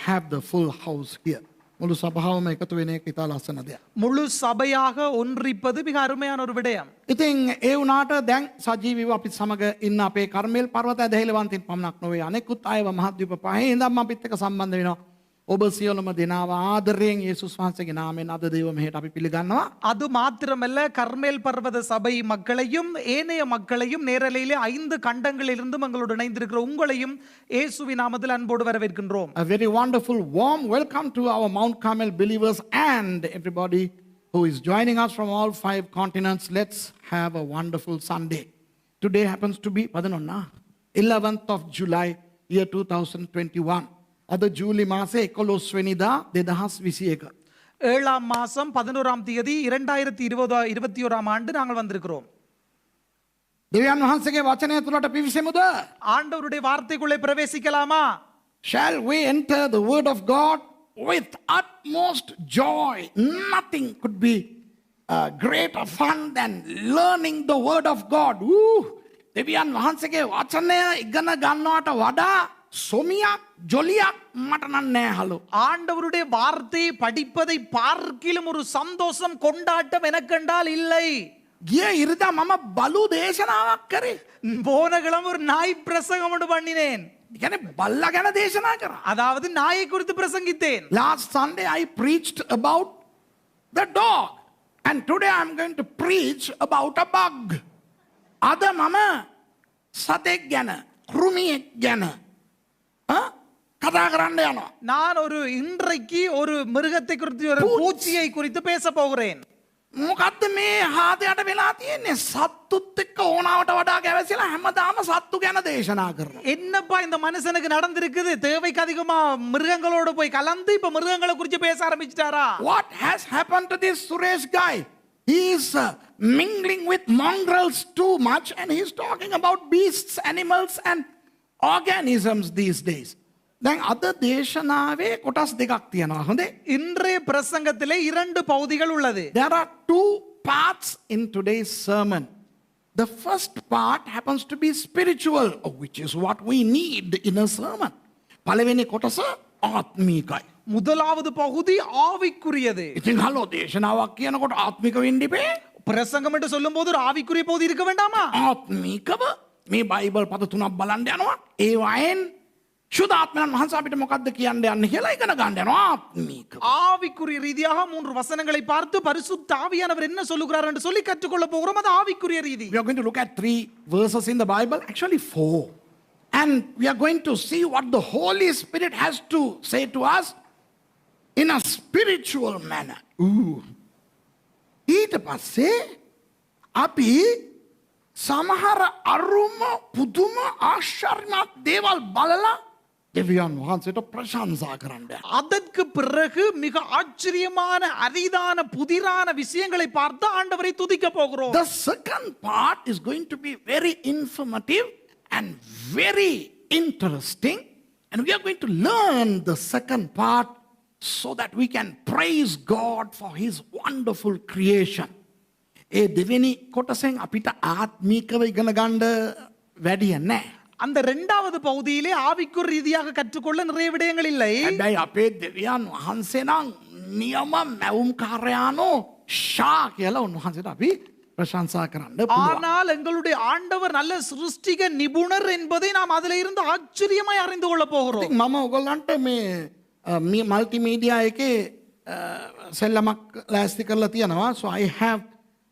have the full house here. මුළු සභාවම එකතු වෙන එක ඉතා ලස්සන දෙයක්. முழு சபையாக ஒன்றிப்பது மிக அருமையான ஒரு விடயம். ඉතින් ඒ වුණාට දැන් සජීවීව අපිත් සමග ඉන්න අපේ කර්මේල් පර්වත ඇදහිලිවන්තයින් පමණක් නොවේ අනෙකුත් අයව මහද්වීප පහේ ඉඳන් අපිත් එක්ක සම්බන්ධ වෙනවා. ඔබ සියලුම දෙනාව ආදරයෙන් යේසුස් වහන්සේගේ නාමයෙන් අද දේව මෙහෙට අපි පිළිගන්නවා. அது மாத்திரமல்ல, கர்மேல் பர்வத சபை மக்களையும் ஏனைய மக்களையும் நேரலையிலே 5 கண்டங்களிலிருந்தும் எங்களோடு இணைந்திருக்கிற உங்களையும் இயேசுவின் நாமத்தில் அன்போடு வரவேற்கின்றோம். A very wonderful warm welcome to our Mount Carmel believers and everybody who is joining us from all 5 continents. Let's have a wonderful Sunday. Today happens to be 11th of July year 2021. අද ජූලි මාසේ 11 වෙනිදා 2021. 7ஆம் மாசம் 11ஆம் தேதி 2021ஆம் ஆண்டு நாங்கள் வந்திருக்கிறோம். දෙවියන් වහන්සේගේ වචනය තුලට පිවිසෙමුද? ஆண்டவருடைய வார்த்தைக்குள்ளே பிரவேசிக்கலாமா? Shall we enter the word of God with utmost joy? Nothing could be greater fun than learning the word of God. දෙවියන් වහන්සේගේ වචනය ඉගෙන ගන්නවට වඩා සොමියක් ජොලියක් මට නම් නෑ හලෝ. ஆண்டவருடைய வார்த்தையை படிப்பதை பார்க்கிலும் ஒரு சந்தோஷம் கொண்டாட்டம் எனக்கென்றால் இல்லை. ගිය ඉරිදා මම බලු දේශනාවක් කරේ. போன கிழமை ஒரு நாய் பிரசங்கம் ஒன்று பண்ணினேன். ඒ කියන්නේ බල්ලා ගැන දේශනා කරා. அதாவது நாயை குறித்து பிரசங்கித்தேன். Last Sunday I preached about the dog and today I'm going to preach about a bug. අද මම සතෙක් ගැන කෘමියෙක් ගැන කතා කරන්න යනවා. நான் இன்றைக்கு ஒரு மிருகத்தை குறித்து, ஒரு பூச்சியை குறித்து பேச போகிறேன். මොකද්ද මේ හාදයට වෙලා තියෙන්නේ? සත්තුත් එක්ක ඕනාවට වඩා ගැවසිලා හැමදාම සත්තු ගැන දේශනා කරනවා. என்னப்பா இந்த மனுஷனுக்கு நடந்திருக்குது? தேவைக்கு அதிகமா மிருகங்களோட போய் கலந்து இப்ப மிருகங்களை குறித்து பேச ஆரம்பிச்சிட்டாரா? What has happened to this Suresh guy? He is mingling with mongrels too much and he is talking about beasts, animals and organisms these days. දැන් අද දේශනාවේ කොටස් දෙකක් තියෙනවා. හොඳේ? இன்றைய பிரசங்கத்திலே 2 பகுதிகள் உள்ளது. There are 2 parts in today's sermon. The first part happens to be spiritual, which is what we need in a sermon. පළවෙනි කොටස ආත්මිකයි. முதலாவது பகுதி ஆவிக்குரியது. ඉතින් හලෝ දේශනාවක් කියනකොට ආත්මික වෙන්න ඉපේ. பிரசங்கம் என்று சொல்லும்போது ஒரு ஆவிக்குரிய பகுதி இருக்க வேண்டாமா? ආත්මිකව මේ බයිබල් පද 3ක් බලන්න යනවා. ඒ වයින් ශුද්ධාත්මයන් වහන්සේ අපිට මොකද්ද කියන්න යන්නේ කියලා ඉගෙන ගන්න යනවා ආත්මීක. ஆவிக்குரிய ரீதியாக 3 வசனங்களை பார்த்து பரிசுத்த ஆவியானவர் என்ன சொல்லுகிறார் என்று சொல்லி கற்றுக்கொள்ள போகிறோம். அது ஆவிக்குரிய ரீதி. We are going to look at 3 verses in the Bible, actually 4. And we are going to see what the Holy Spirit has to say to us in a spiritual manner. ඊට පස්සේ අපි සමහර අරුම පුදුම ආශ්චර්යමත් දේවල් බලලා දෙවියන් වහන්සේට ප්‍රශංසා කරන්න. அதற்கு பிறகு மிக ஆச்சரியமான அரிதான புதிரான விஷயங்களை பார்த்து ஆண்டவரை துதிக்க போகிறோம். The second part is going to be very informative and very interesting, and we are going to learn the second part so that we can praise God for his wonderful creation. ඒ දෙවෙනි කොටසෙන් අපිට ආත්මීකව ඉගෙන ගන්න වැඩිය නැහැ. அந்த இரண்டாவது பகுதியிலே ஆவிக்குரிய ரீதியாக கற்றுக்கொள்ள நிறைய விடயங்கள் இல்லை. හැබැයි අපේ දෙවියන් වහන්සේ නම් නියම මැවුම්කාරයානෝ ෂා කියලා උන්වහන්සේට අපි ප්‍රශංසා කරන්න පුළුවන්. ஆனால் எங்களுடைய ஆண்டவர் நல்ல சிருஷ்டிக நிபுணர் என்பதை நாம் அதிலே இருந்து ஆச்சரியமாய் அறிந்து கொள்ள போகிறோம். ඉතින් මම ඔයගොල්ලන්ට මේ මල්ටිමීඩියා එකේ සෙල්ලමක් ලෑස්ති කරලා තියෙනවා. So I have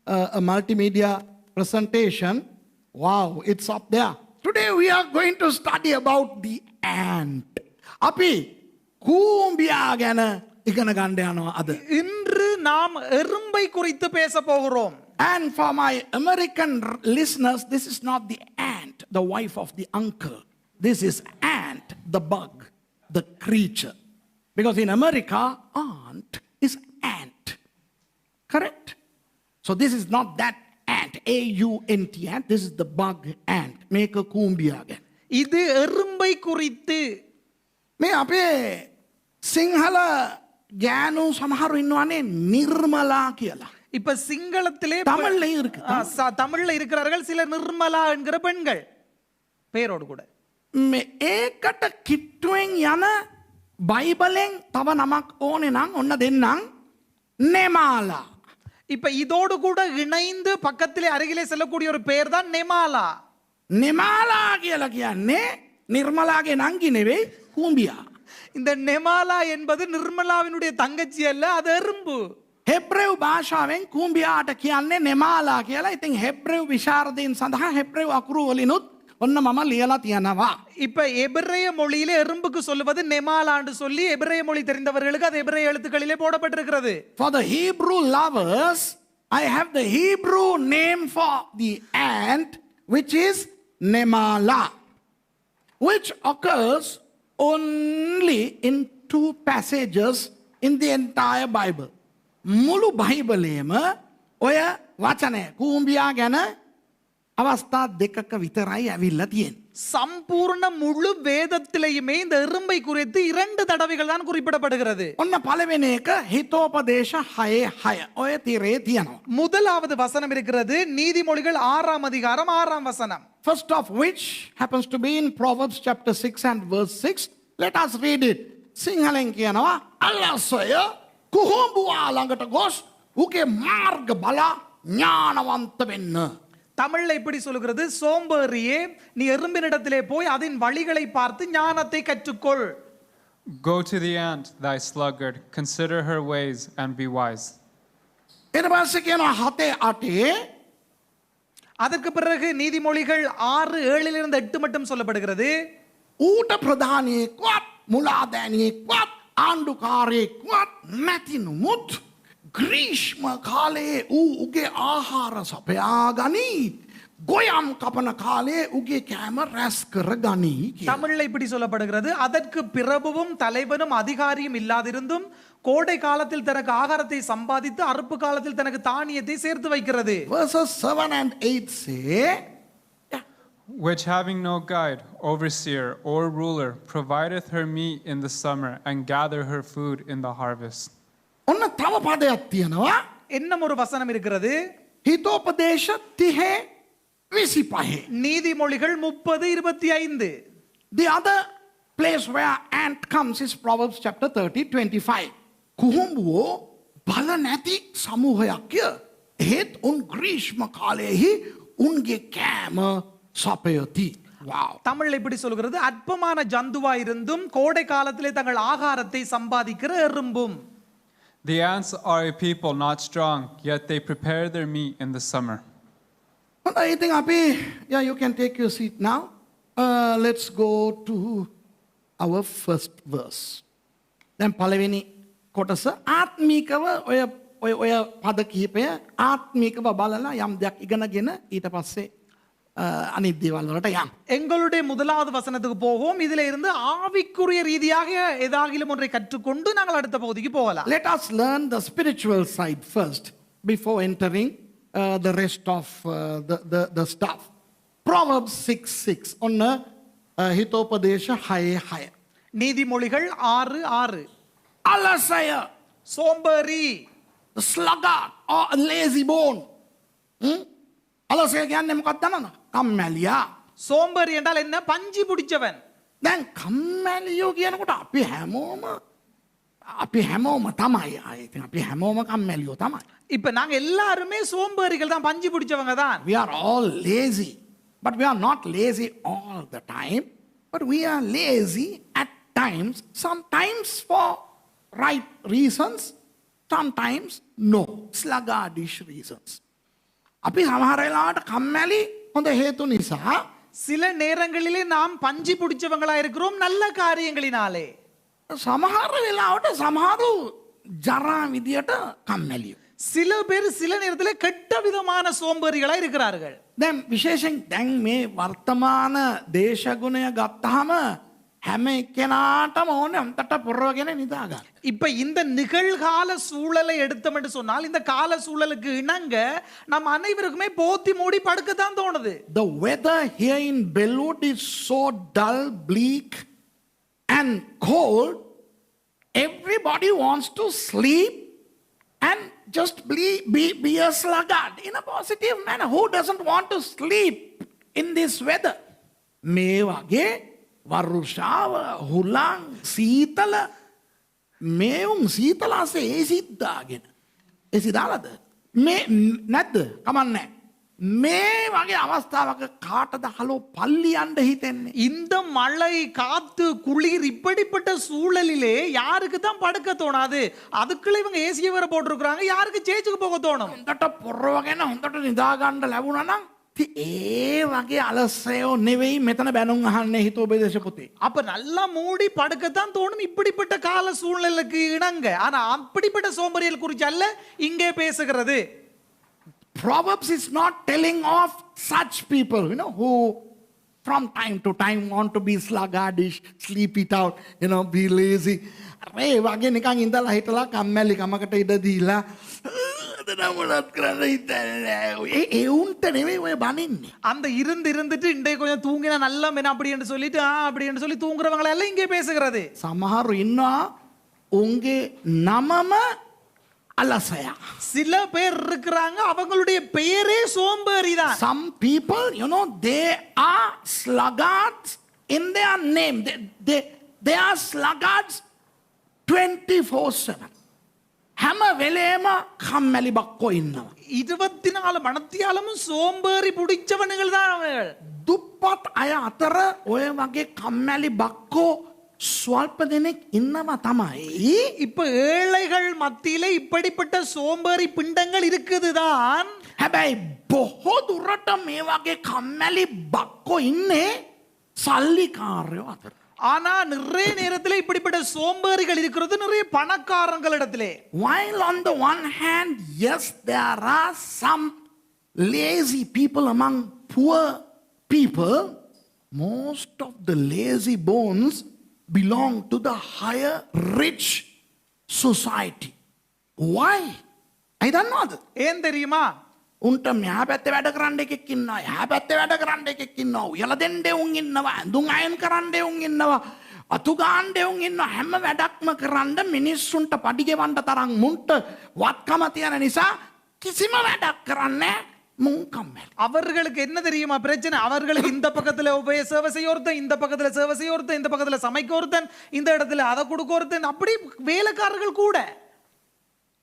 a multimedia presentation. Wow, it's up there. Today we are going to study about the ant. අපි කූඹියා ගැන ඉගෙන ගන්න යනවා අද. இன்று நாம் எறும்பை குறித்து பேச போகிறோம். And for my American listeners, this is not the ant, the wife of the uncle. This is ant, the bug, the creature. Because in America, aunt is ant. Correct? So this is not that ant, A-U-N-T ant. This is the bug ant. Make a kumbia again. இது எறும்பை குறித்து. මේ අපේ සිංහල ගෑනු සමහරු ඉන්නවනේ නිර්මලා කියලා. இப்ப சிங்களத்திலே தமிழ்லயும் இருக்கு. தமிழ்ல இருக்கிறார்கள் சிலர் நிர்மலா என்கிற பெண்கள் பெயரோடு கூட. මේ ඒකට කිට්ටුවෙන් යන බයිබලෙන් තව නමක් ඕනේ නම් ඔන්න දෙන්නම් නෙමාලා. இப்ப இதோடு கூட இணைந்து பக்கத்திலே அருகிலே செல்லக்கூடிய ஒரு பெயர் தான் நெமாலா. නෙමාලා කියලා කියන්නේ නිර්මලාගේ නංගි නෙවෙයි කුඹියා. இந்த நெமாலா என்பது நிர்மலாவினுடைய தங்கச்சி அல்ல, அது எறும்பு. හෙබ්‍රෙව් භාෂාවෙන් කුඹියාට කියන්නේ නෙමාලා කියලා. ඉතින් හෙබ්‍රෙව් විශාරදීන් සඳහා හෙබ්‍රෙව් අකුරු වලිනුත් ඔන්න මම ලියලා තියනවා. இப்ப எபிரேய மொழியிலே எறும்புக்கு சொல்லுவது நெமாலான்னு சொல்லி எபிரேய மொழி தெரிந்தவர்களுக்கு அது எபிரேய எழுத்துக்களிலே போடப்பட்டிருக்கிறது. For the Hebrew lovers, I have the Hebrew name for the ant, which is Nemala, which occurs only in 2 passages in the entire Bible. මුළු බයිබලයේම ඔය වචනය කූඹියා ගැන අවස්ථා දෙකක විතරයි ඇවිල්ලා තියෙන්නේ. சம்பூர்ண முழு வேதத்திலேயுமே இந்த எறும்பை குறித்து 2 தடவைகள் தான் குறிப்பிடப்படுகிறது. ඔන්න පළවෙනි එක හිතෝපදේශ 6:6. ඔය තිරේ තියෙනවා. முதலாவது வசனம் இருக்கிறது நீதிமொழிகள் 6ஆம் அதிகாரம் 6ஆம் வசனம். First of which happens to be in Proverbs chapter 6 and verse 6. Let us read it. සිංහලෙන් කියනවා අලසය කුහුඹුවා ළඟට ගොස් උගේ මාර්ග බලා ඥානවන්ත වෙන්න. தமிழ்ல இப்படி சொல்லுகிறது, சோம்பேறியே நீ எறும்பினிடத்திலே போய் அதன் வழிகளை பார்த்து ஞானத்தை கற்றுக்கொள். Go to the ant, thy sluggard, consider her ways and be wise. ඊට පස්සේ කියනවා 7:8 அதற்கு பிறகு நீதிமொழிகள் 6:7 8 மட்டும் சொல்லப்படுகிறது. ඌට ප්‍රධානියෙක්වත් මුලාදෑනියෙක්වත් ආණ්ඩුකාරයෙක්වත් නැති නමුත් ග්‍රීෂ්ම කාලයේ ඌ උගේ ආහාර සපයා ගනී. ගොයම් කපන කාලයේ උගේ කෑම රැස් කර ගනී. தமிழ்ல இப்படி சொல்லப்படுகிறது, அதற்கு பிரபுவும் தலைவனும் அதிகாரியும் இல்லாதிருந்தும் கோடை காலத்தில் தனக்கு ஆகாரத்தை சம்பாதித்து அறுப்பு காலத்தில் தனக்கு தானியத்தை சேர்த்து வைக்கிறது. Verses 7 and 8 say, Which having no guide, overseer, or ruler, provideth her meat in the summer and gather her food in the harvest. ඔන්න තව පදයක් තියෙනවා. இன்னும் ஒரு வசனம் இருக்கிறது, හිතෝපදේශ 30:25. நீதிமொழிகள் 30:25. The other place where ant comes is Proverbs chapter 30:25. කුහුඹුවෝ බල නැති සමූහයක්ය. එහෙත් උන් ග්‍රීෂ්ම කාලයේහි උන්ගේ කෑම සපයති. Wow. தமிழ்ல இப்படி சொல்கிறது, அற்பமான ஜந்துவாயிருந்தும் கோடை காலத்திலே தங்கள் ஆகாரத்தை சம்பாதிக்கிற எறும்பும். The ants are a people not strong, yet they prepare their meat in the summer. I think Api, yeah, you can take your seat now. Let's go to our first verse. Then පළවෙනි කොටස ආත්මිකව ඔය පද කිහිපය ආත්මිකව බලලා යම් දෙයක් ඉගෙනගෙන ඊට පස්සේ අනිත් දේවල් වලට යන්න. எங்களுடைய முதலாவது வசனத்துக்கு போவோம். இதுல இருந்து ஆவிக்குரிய ரீதியாக ஏதாகிலும் ஒன்றை கற்றுக்கொண்டு நாங்கள் அடுத்த பகுதிக்கு போகலாம். Let us learn the spiritual side first before entering the rest of the stuff. Proverbs 6:6 ඔන්න හිතෝපදේශ 6:6. நீதிமொழிகள் 6:6. අලසය, சோம்பேறி, the sluggard or a lazy bone. අලසය කියන්නේ මොකක්ද දන්නවද? කම්මැලියා. சோம்பேறி என்றால் என்ன? பஞ்சி பிடிச்சவன். දැන් කම්මැලියෝ කියනකොට අපි හැමෝම තමයි. ඉතින් අපි හැමෝම කම්මැලියෝ තමයි. இப்ப நாங்க எல்லாருமே சோம்பேறிகள் தான், பஞ்சி பிடிச்சவங்க தான். We are all lazy. But we are not lazy all the time. But we are lazy at times. Sometimes for right reasons. Sometimes no. Sluggardish reasons. අපි සමහර වෙලාවට කම්මැලි හොඳ හේතු නිසා. சில நேரங்களிலே நாம் பஞ்சி பிடிச்சவங்களா இருக்கிறோம் நல்ல காரியங்களினாலே. සමහර වෙලාවට සමහරු ජරා විදියට කම්මැලියෝ. சில பேர் சில நேரத்திலே கெட்ட விதமான சோம்பேறிகளா இருக்கிறார்கள். දැන් විශේෂයෙන් දැන් මේ වර්තමාන දේශගුණය ගත්තාම හැම එක්කෙනාටම ඕනේ අන්තට පුරවගෙන නිදා ගන්න. இப்ப இந்த நிகழ்கால சூழலை எடுத்தோம் என்று சொன்னால் இந்த கால சூழலுக்கு இணங்க நம் அனைவருக்குமே போத்தி மூடி படுக்கத்தான் தோணுது. The weather here in Belwood is so dull, bleak and cold. Everybody wants to sleep and just be a sluggard in a positive manner. Who doesn't want to sleep in this weather? මේ වගේ වර්ෂාව, හුලං, සීතල මේවුන් සීතලාසේ ඒසිත් දාගෙන. AC දාලාද? මේ නැද්ද? කමන්නේ. මේ වගේ අවස්ථාවක කාටද හලෝ පල්ලි යන්න හිතෙන්නේ? இந்த மழை, காத்து, குளிர் இப்படிப்பட்ட சூழலிலே யாருக்கு தான் படுக்க தோணாது? அதுக்குள்ள இவங்க ஏசிய வேற போட்டுருக்காங்க. யாருக்கு சேச்சுக்கு போக தோணும்? හොඳට පොරවගෙන හොඳට නිදා ගන්න ලැබුණා නම් ඒ වගේ අලසයෝ නෙවෙයි මෙතන බැනුම් අහන්නේ හිතෝපදේශ පොතේ. அப்ப நல்லா மூடி படுக்கத்தான் தோணும் இப்படிப்பட்ட கால சூழ்நிலைக்கு இணங்க. ஆனா அப்படிப்பட்ட சோம்பேறிகள் குறித்து அல்ல இங்கே பேசுகிறது. Proverbs is not telling of such people, who from time to time want to be sluggardish, sleep it out, be lazy. අරේ වගේ නිකන් ඉඳලා හිටලා කම්මැලි කමකට ඉඩ දීලා මොනවත් කරන්න හිතන්නේ. ඒ උන්ට නෙවෙයි ඔය බනින්නේ. அந்த இருந்துட்டு இன்றைக்கு கொஞ்சம் தூங்கினா நல்லா என்ன அப்படி என்று சொல்லிட்டு அப்படி என்று சொல்லி தூங்குறவங்களை எல்லாம் இங்கே பேசுகிறது. සමහරු ඉන්නවා උන්ගේ නමම අලසයා. சில பேர் இருக்கிறாங்க அவங்களுடைய பெயரே சோம்பேறி தான். Some people, they are sluggards in their name. They are sluggards 24/7. හැම වෙලේම කම්මැලි බක්කෝ ඉන්නවා. 24 மணத்தியாலமும் சோம்பேறி பிடிச்சவனுங்கள் தான் அவர்கள். දුප්පත් අය අතර ඔය වගේ කම්මැලි බක්කෝ ස්වල්ප දෙනෙක් ඉන්නවා තමයි. இப்ப ஏழைகள் மத்தியிலே இப்படிப்பட்ட சோம்பேறி பிண்டங்கள் இருக்குதுதான். හැබැයි බොහෝ දුරට මේ වගේ කම්මැලි බක්කෝ ඉන්නේ සල්ලිකාරයෝ අතර. ஆனா நிறைய நேரத்தில் இப்படிப்பட்ட சோம்பேறிகள் இருக்கிறது நிறைய பணக்காரங்களிடத்திலே. While on the one hand, yes, there are some lazy people among poor people, most of the lazy bones belong to the higher rich society. Why? I don't know. ஏன் தெரியுமா? උන්ට මෙහා පැත්තේ වැඩ කරන්න එකෙක් ඉන්නවා, එහා පැත්තේ වැඩ කරන්න එකෙක් ඉන්නවා, උයලා දෙන්න උන් ඉන්නවා, ඇඳුම් අයන් කරන්න උන් ඉන්නවා, අතු ගාන්න උන් ඉන්නවා. හැම වැඩක්ම කරන්න මිනිස්සුන්ට පඩි ගෙවන්න තරම් මුන්ට වත්කම තියෙන නිසා කිසිම වැඩක් කරන්නේ මුන් කම්මැලි. அவர்களுக்கு என்ன தெரியுமா பிரச்சனை? அவர்களுக்கு இந்த பக்கத்துல சேவை செய்ய ஒருத்தன், இந்த பக்கத்துல சேவை செய்ய ஒருத்தன், இந்த பக்கத்துல சமைக்க ஒருத்தன், இந்த இடத்துல அதை கொடுக்க ஒருத்தன், அப்படி வேலைக்காரர்கள் கூட.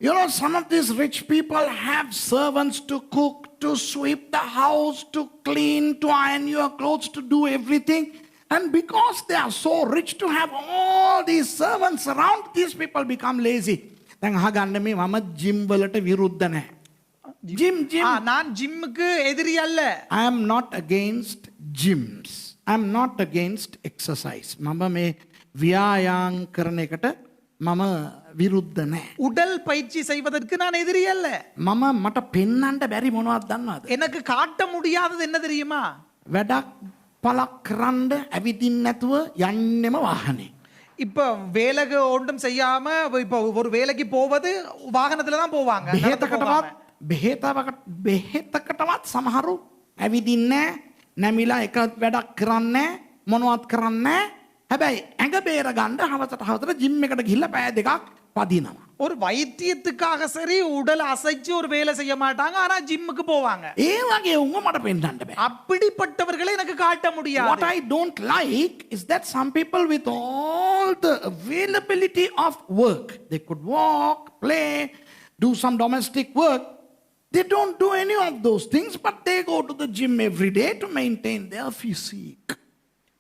You know, some of these rich people have servants to cook, to sweep the house, to clean, to iron your clothes, to do everything. And because they are so rich to have all these servants around, these people become lazy. දැන් අහගන්න මේ මම gym වලට විරුද්ධ නැහැ. Gym. நான் ஜிம்முக்கு எதிரி அல்ல. I am not against gyms. I am not against exercise. මම මේ ව්‍යායාම් කරන එකට මම විරුද්ධ නැහැ. உடல் பயிற்சி செய்வதற்கு நான் எதிரி அல்ல. මට පෙන්වන්න බැරි මොනවද දන්නවද? எனக்கு காட்ட முடியாதது என்ன தெரியுமா? වැඩක් පළක් කරන්න ඇවිදින්න නැතුව යන්නෙම වාහනේ. இப்ப வேலை ஒன்றும் செய்யாம இப்ப ஒரு வேலைக்கு போவது வாகனத்துல தான் போவாங்க. බෙහෙතකටවත් සමහරු ඇවිදින්නේ නැමිලා එක වැඩක් කරන්නේ මොනවත් කරන්නේ. හැබැයි ඇඟ බේර ගන්න හවසට ජිම් එකට ගිහිල්ලා පැය දෙකක් පදිනවා. ஒரு வைத்தியத்துக்காக சரி உடல் அசைச்சு ஒரு வேலை செய்ய மாட்டாங்க, ஆனா ஜிம்முக்கு போவாங்க. ඒ වගේ උන්ව මට පෙන්නන්න බෑ. அப்படிப்பட்டவர்களை எனக்கு காட்ட முடியாது. What I don't like is that some people with all the availability of work, they could walk, play, do some domestic work. They don't do any of those things, but they go to the gym every day to maintain their physique.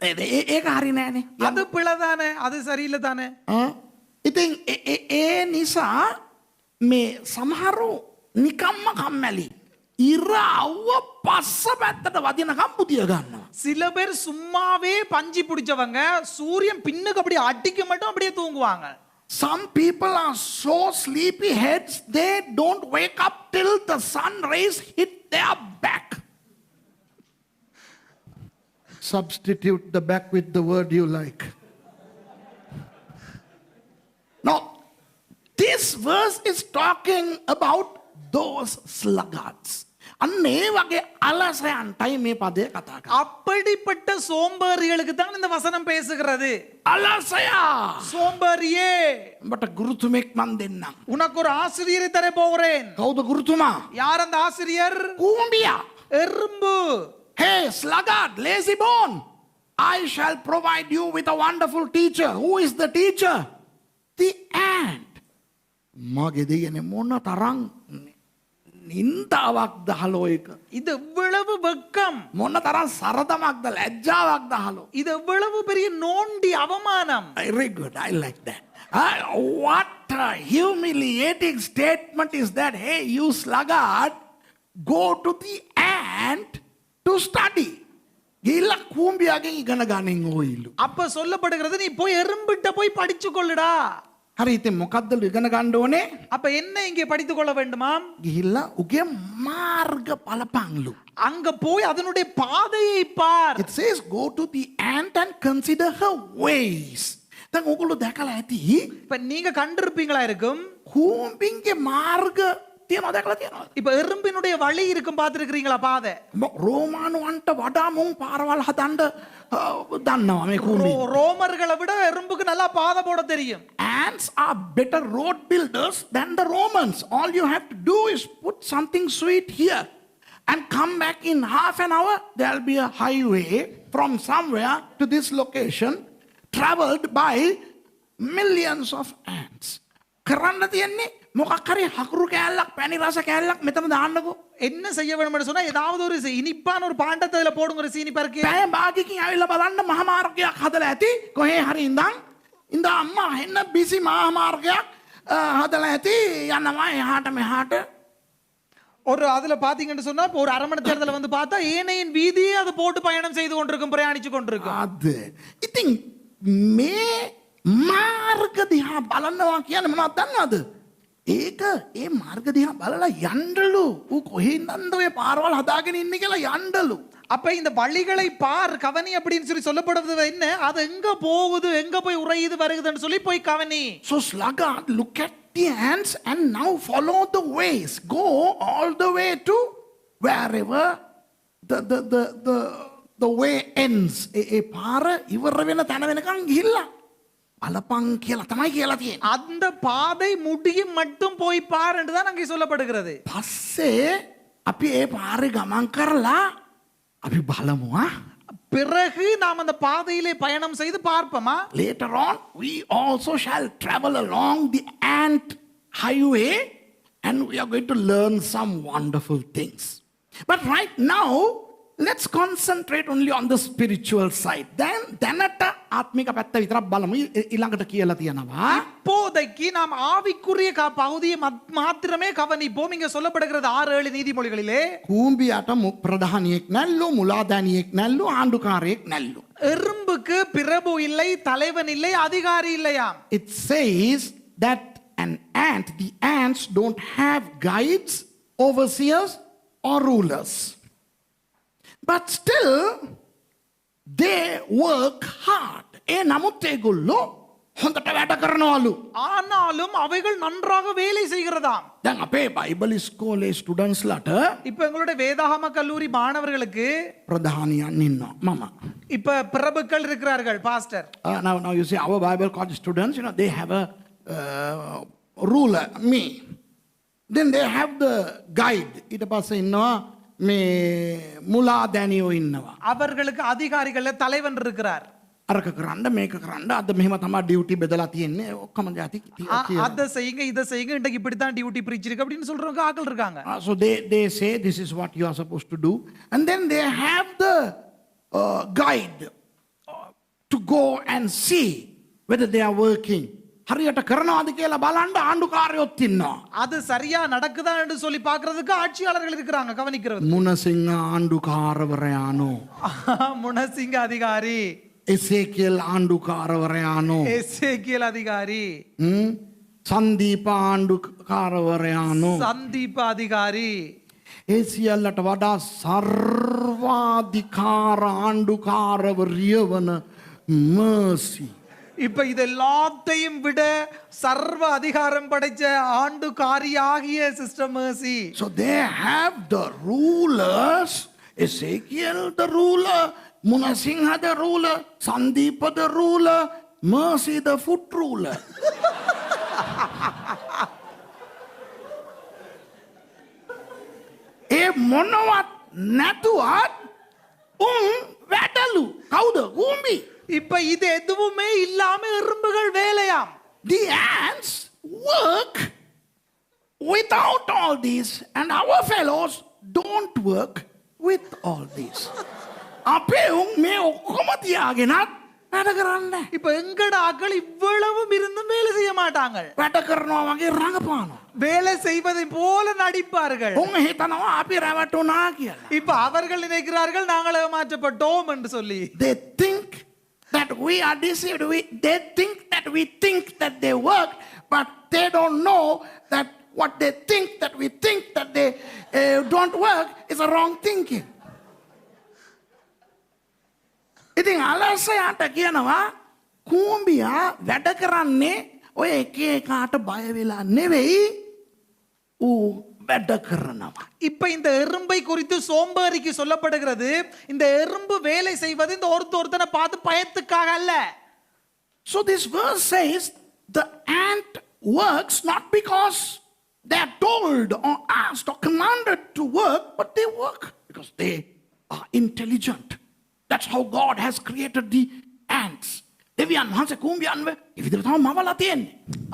ඒක හරි නෑනේ. அது பிழைதானே, அது சரியில்லை தானே. ඉතින් ඒ නිසා මේ සමහරු නිකම්ම කම්මැලි. ඉර අවුව පස්ස පැත්තට වදිනකම් බුදිය ගන්නවා. சில பேர் சும்மாவே பஞ்சி பிடிச்சவங்க சூரியன் பின்னுக்கு அப்படியே அடிக்க மட்டும் அப்படியே தூங்குவாங்க. Some people are so sleepy heads, they don't wake up till the sun rays hit their back. Substitute the back with the word you like. Now, this verse is talking about those sluggards. අන්න ඒ වගේ අලසයන්ටයි මේ පදය කතා කරන්නේ. அப்படிப்பட்ட சோம்பேறிகளுக்கு தான் இந்த வசனம் பேசுகிறது. අලසයා சோம்பேறியே, උඹට ගුරුතුමෙක් මන් දෙන්නම්. உனக்கு ஒரு ஆசிரியரை தர போகிறேன். කවුද ගුරුතුමා? யார் அந்த ஆசிரியர்? කූඹියා. எறும்பு. Hey, sluggard, lazy bone, I shall provide you with a wonderful teacher. Who is the teacher? The ant. මගේ දෙයනේ මොන තරම් නින්දාවක් දහලෝ එක. இது எவ்வளவு வெக்கம், මොන තරම් සරදමක්ද ලැජ්ජාවක් දහලෝ. இது எவ்வளவு பெரிய நோண்டி அவமானம். Very good, I like that. What a humiliating statement is that? Hey, you sluggard, go to the ant to study. ගිහිල්ලා කූඹියාගෙන් ඉගෙන ගන්න ඕයිලු. அப்ப சொல்லப்படுகிறது நீ போய் எறும்பிட்ட போய் படிச்சு கொள்ளுடா. හරි, ඉතින් මොකද්ද ඉගෙන ගන්න ඕනේ? அப்ப என்ன இங்கே படித்துக் கொள்ள வேண்டுமாம்? ගිහිල්ලා උගේ මාර්ග බලපංලු. அங்க போய் அதனுடைய பாதையை பார். It says go to the ant and consider her ways. දැන් ඔයගොල්ලෝ දැකලා ඇති இப்ப நீங்க கண்டிருப்பீங்களா இருக்கும், කූඹින්ගේ මාර්ග තියනවා, දැකලා තියනවා. இப்ப எறும்பினுடைய வழி இருக்கும், பார்த்திருக்கிறீங்களா பாதை? රෝමානුවන්ට වඩා මුන් පාරවල් හදන්න දන්නවා මේ කූඹි. ரோமர்களை விட எறும்புக்கு நல்லா பாதை போட தெரியும். Ants are better road builders than the Romans. All you have to do is put something sweet here and come back in half an hour. There'll be a highway from somewhere to this location traveled by millions of ants. කරන්න තියෙන්නේ මොකක් හරි හකුරු කෑල්ලක් පැණි රස කෑල්ලක් මෙතන දාන්නකෝ. என்ன செய்ய வேணும்னு சொன்னா ஏதாவது ஒரு இனிப்பான ஒரு பாண்டத்தை அதுல போடுங்க, ஒரு சீனி பருக்கி. පැය භාගයකින් ඇවිල්ලා බලන්න මහාමාර්ගයක් හදලා ඇති. කොහේ හරි ඉඳන් අම්මා එන්න බිසි මහාමාර්ගයක් හදලා ඇති. යනවා එහාට මෙහාට. ஒரு அதுல பாத்தீங்கன்னு சொன்னா ஒரு அரை மணி நேரத்துல வந்து பார்த்தா ஏனையின் வீதியே அது போட்டு பயணம் செய்து கொண்டிருக்கும், பிரயாணிச்சு கொண்டிருக்கும். අද ඉතින් මේ මාර්ග දිහා බලනවා කියන්නේ මොනවද දන්නවද? ඒක ඒ මාර්ග දිහා බලලා යන්නලු. ඌ කොහෙන්ද ඔය පාරවල් හදාගෙන ඉන්නේ කියලා යන්නලු. அப்ப இந்த வழிகளை பார், கவனி அப்படின்னு சொல்லி சொல்லப்படுவது என்ன? அது எங்க போகுது, எங்க போய் உறையுது வருகுதுன்னு சொல்லி போய் கவனி. So sluggard, look at the ants and now follow the ways. Go all the way to wherever the way ends. ඒ පාර ඉවර වෙන තැන වෙනකන් ගිහිල්ලා බලපං කියලා තමයි කියලා තියෙන්නේ. அந்த பாதை முடியும் மட்டும் போய் பார் என்று தான் அங்கே சொல்லப்படுகிறது. පස්සේ අපි ඒ පාරේ ගමන් කරලා අපි බලමු. பிறகு நாம் அந்த பாதையிலே பயணம் செய்து பார்ப்போமா? Later on we also shall travel along the ant highway and we are going to learn some wonderful things. But right now, let's concentrate only on the spiritual side. Then දැනට ආත්මික පැත්ත විතරක් බලමු. ඊළඟට කියලා තියෙනවා. இப்போதைக்கு நாம் ஆவிக்குரிய பகுதியை மாத்திரமே கவனிப்போம். இங்க சொல்லப்படுகிறது 6-7 நீதிமொழிகளிலே කූඹියට ප්‍රධානියෙක් නැල්ලු, මුලාදැනියෙක් නැල්ලු, ආණ්ඩුකාරයෙක් නැල්ලු. எறும்புக்கு பிரபு இல்லை, தலைவன் இல்லை, அதிகாரி இல்லையாம். It says that an ant, the ants don't have guides, overseers or rulers. But still, they work hard. ඒ නමුත් ඒගොල්ලෝ හොඳට වැඩ කරනවලු. ஆனாலும் அவைகள் நன்றாக வேலை செய்கிறதாம். දැන් අපේ බයිබල් ඉස්කෝලේ ස්ටුඩන්ට්ස්ලාට இப்ப எங்களுடைய வேதாகம கல்லூரி மாணவர்களுக்கு ප්‍රධානියන් ඉන්නවා. මම. இப்ப பிரபுக்கள் இருக்கிறார்கள், pastor. Now you see our Bible college students, they have a ruler, me. Then they have the guide. ඊට පස්සේ ඉන්නවා මේ මුලාදැනියෝ ඉන්නවා. அவர்களுக்கு அதிகாரிகள் தலைவன் இருக்கிறார். අරක කරන්න මේක කරන්න අද මෙහෙම තමයි ඩියුටි බෙදලා තියෙන්නේ ඔක්කොම જાති அதை செய்யுங்க இதை செய்யுங்க இன்றைக்கு இப்படித்தான் டியூட்டி பிரீச் இருக்கு அப்படின்னு சொல்றவங்க ஆட்கள் இருக்காங்க. So they say this is what you are supposed to do, and then they have the guide to go and see whether they are working. හරියට කරනවාද කියලා බලන්න ආණ්ඩුකාරයොත් ඉන්නවා. அது சரியா நடக்குதா என்று சொல்லி பார்க்கிறதுக்கு ஆட்சியாளர்கள் இருக்கிறாங்க, கவனிக்கிறது. මුණසිංහ ආණ්ඩුකාරවරයානෝ. முனசிங்க அதிகாரி, එසේකියල් ආණ්ඩුකාරවරයානෝ. எசேக்கியேல் அதிகாரி, සන්දීප ආණ්ඩුකාරවරයානෝ. சந்தீப அதிகாரி. ඒ සියල්ලට වඩා සර්වාධිකාර ආණ්ඩුකාරවරිය වන mercy. இப்ப இது எல்லாத்தையும் விட சர்வ அதிகாரம் படைச்ச ஆண்டுகாரியாகிய sister Mercy. So they have the rulers, Ezekiel the ruler, Munasingha the ruler, Sandeepa the ruler, Mercy the foot ruler. ඒ මොනවත් නැතුවත් වැඩලු. කවුද? කූඹි. இப்ப இது எதுவுமே இல்லாம எறும்புகள் வேலையாம். The ants work without all this, and our fellows don't work with all this. අපේ උන් මේ ඔක්කොම තියාගෙනත් වැඩ කරන්නේ. இப்ப எங்கட ஆட்கள் இவ்வளவும் இருந்தும் வேலை செய்ய மாட்டாங்க. වැඩ කරනවා වගේ රඟපානවා. வேலை செய்வதை போல நடிப்பார்கள். උන් හිතනවා අපි රැවටුණා කියලා. இப்ப அவர்கள் நினைக்கிறார்கள் நாங்கள் ஏமாற்றப்பட்டோம் என்று சொல்லி. They think that we are deceived. They think that they work, but they don't know that what they think that we think that they don't work is a wrong thinking. ඉතින් අලසයාට කියනවා කූඹියා වැඩ කරන්නේ ඔය එක එකාට බය වෙලා නෙවෙයි ඌ වැඩ කරනවා. இப்ப இந்த எறும்பை குறித்து சோம்பேறிக்கு சொல்லப்படுகிறது, இந்த எறும்பு வேலை செய்வது இந்த ஒருத்தனை பார்த்து பயத்துக்காக அல்ல. So this verse says the ant works not because they are told or asked or commanded to work, but they work because they are intelligent. That's how God has created the ants. දෙවියන් වහන්සේ කූඹියන්ව ඒ විදිහට තමයි මවලා තියෙන්නේ.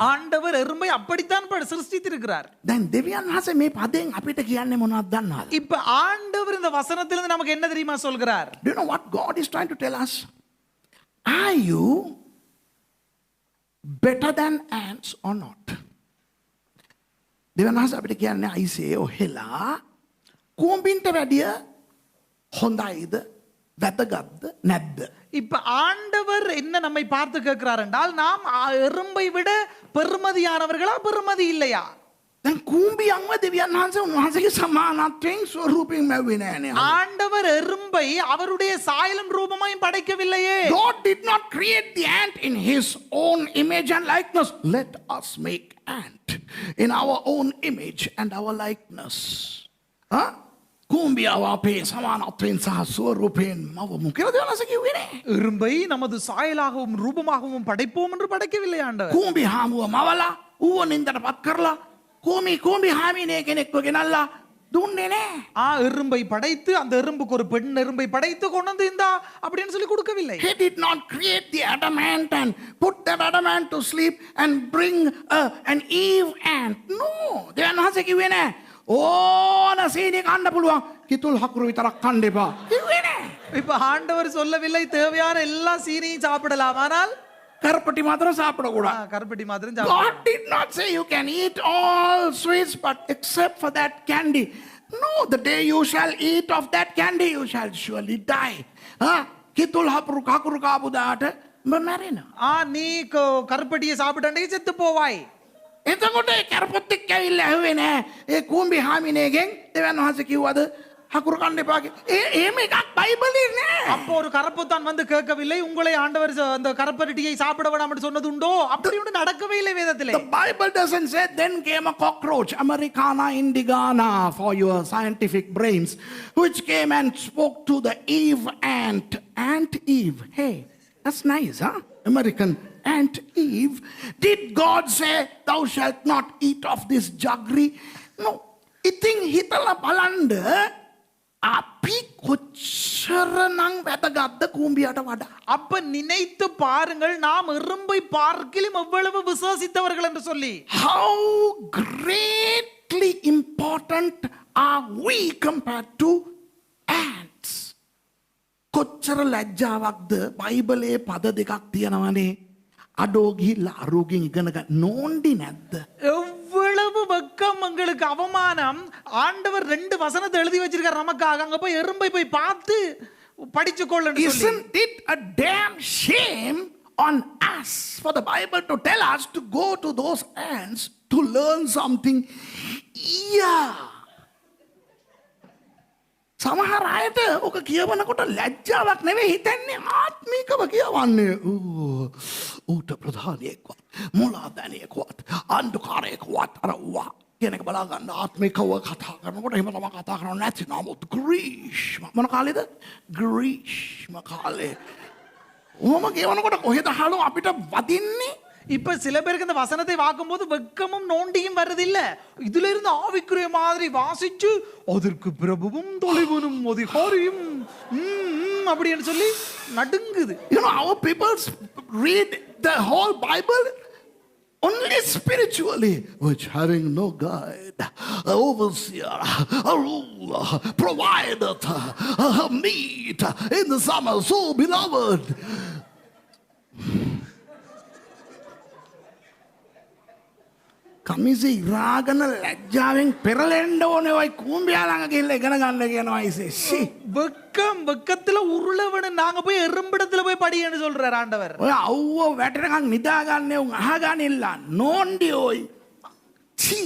ஆண்டவர் எறும்பை அப்படித்தான் சிருஷ்டித்திருக்கிறார். දැන් දෙවියන් වහන්සේ මේ පදයෙන් අපිට කියන්නේ මොනවද දන්නවද? இப்ப ஆண்டவர் இந்த வசனத்திலிருந்து நமக்கு என்ன தெரியுமா சொல்கிறார்? Do you know what God is trying to tell us? Are you better than ants or not? දෙවියන් වහන්සේ අපිට කියන්නේ අයිසේ ඔහෙලා කූඹින්ට වැඩිය හොඳයිද වැදගත්ද නැද්ද? இப்ப ஆண்டவர் என்ன நம்மை பார்த்து கேட்கிறார் என்றால், நாம் எறும்பை விட பெருமதியானவர்களா பெருமதி இல்லையா? දැන් කූඹියන්ව දෙවියන් වහන්සේ උන්වහන්සේගේ සමානත්වයෙන් ස්වරූපයෙන් මැව්වේ නෑනේ. ஆண்டவர் எறும்பை அவருடைய சாயலும் ரூபமாயும் படைக்கவில்லையே. God did not create the ant in his own image and likeness. Let us make ant in our own image and our likeness. කූඹියාව අපේ සමානත්වයෙන් සහ ස්වරූපයෙන් මවමු කියලා දෙවියන් වහන්සේ කිව්වේ නෑ. எறும்பை நமது சாயலாகவும் ரூபமாகவும் படைப்போம் என்று படைக்கவில்லை ஆண்டவர். කූඹි හාමුව මවලා ඌව නින්දටපත් කරලා කූඹි හාමිනේ කෙනෙක්ව ගෙනල්ලා දුන්නේ නෑ. எறும்பை படைத்து அந்த எறும்புக்கு ஒரு பெண் எறும்பை படைத்து கொண்டு வந்து இந்தா அப்படின்னு சொல்லி கொடுக்கவில்லை. He did not create the adamant and put that adamant to sleep and bring an Eve ant. No. දෙවියන් වහන්සේ කිව්වේ නෑ. ඕන සීනි කන්න පුළුවන්. කිතුල් හකුරු විතරක් කන්න එපා. කිව්වේ නෑ. இப்ப ஆண்டவர் சொல்லவில்லை தேவையான எல்லா சீனியும் சாப்பிடலாம், ஆனால் කරපටි මාත්‍ර சாப்பிடக்கூடாது. கருப்பட்டி மாத்திரம் God சாப்பிடலாம். did not say you can eat all sweets but except for that candy. No, the day you shall eat of that candy, you shall surely die. කිතුල් හකුරු කකුරු කාපු දාට මැරෙනවා. நீ கருப்பட்டியை சாப்பிட்டே செத்து போவாய். එතකොට ඒ කැරපොත්තෙක් ඇවිල්ලා ඇහුවේ නෑ ඒ කූඹි හාමිනේගෙන් දෙවියන් වහන්සේ කිව්වද හකුරු කන්න එපා කියලා. එහෙම එකක් බයිබලේ නෑ. அப்போ ஒரு கரப்புத்தான் வந்து கேட்கவில்லை உங்களை ஆண்டவர் அந்த கரப்பட்டியை சாப்பிட வேண்டாம் சொன்னது உண்டோ? அப்படி ஒன்று நடக்கவே இல்லை வேதத்திலே. The Bible doesn't say then came a cockroach, Americana indigana for your scientific brains, which came and spoke to the Eve ant. Ant Eve. Hey, that's nice, huh? American Ant Eve. Did God say thou shalt not eat of this jaggery? No. ඉතින් හිතලා බලන්න අපි කොච්චරනම් වැදගත්ද කූඹියට වඩා. அப்ப நினைத்து பாருங்கள் நாம் எறும்பை பார்க்கிலும் எவ்வளவு விசுவாசித்தவர்கள் என்று சொல்லி. How greatly important are we compared to ants? කොච්චර ලැජ්ජාවක්ද බයිබලයේ පද දෙකක් තියෙනවනේ. අඩෝ ගිහිල්ලා අරෝගෙන් ඉගෙන ගන්න නෝන්ඩි නැද්ද? எவ்வளவு வெக்கம் எங்களுக்கு அவமானம். ஆண்டவர் 2 வசனத்தை எழுதி வச்சிருக்கார் நமக்காக. அங்க போய் எறும்பை போய் பார்த்து படிச்சு கொள்ளு. Isn't it a damn shame on us for the Bible to tell us to go to those ants to learn something? Yeah. සමහර අයට ඔක කියවනකොට ලැජ්ජාවක් නෙවෙයි හිතන්නේ ආත්මිකව කියවන්නේ. ඌට ප්‍රධානියෙක්වත් මුලාදැනියෙක්වත් අන්ධකාරයෙක්වත් අර වා කියන එක බලා ගන්න ආත්මිකව කතා කරනකොට එහෙම තමයි කතා කරන්නේ නැති නමුත් ග්‍රීෂ්ම මොන කාලේද? ග්‍රීෂ්ම කාලේ. ඕම කියවනකොට කොහෙද හලෝ අපිට වදින්නේ? இப்ப சில பேருக்கு இந்த வசனத்தை வாக்கும்போது வெக்கமும் நோண்டியும் வருதில்ல. இதுல இருந்து ஆவிக்குரிய மாதிரி வாசிச்சு அதற்கு பிரபுவும் தொலைவனும் அதிகாரியும் அப்படின்னு சொல்லி நடுங்குது. You know, our people read the whole Bible only spiritually, which having no guide, a overseer, a ruler, provideth meat in the summer. So, beloved, කමිසි ඉරාගන ලැජ්ජාවෙන් පෙරලෙන්න ඕනේ ඔය කූඹියා ළඟ ගිහිල්ලා ඉගෙන ගන්න කියනවා ICC. வெக்கத்துல உருளவன நாங்க போய் எறும்பிடத்துல போய் படின்னு சொல்றார் ஆண்டவர். ඔය අවුව වැටෙනකන් නිදාගන්නේ උන් අහගනින්න නෝන්ඩි ඔයි. சி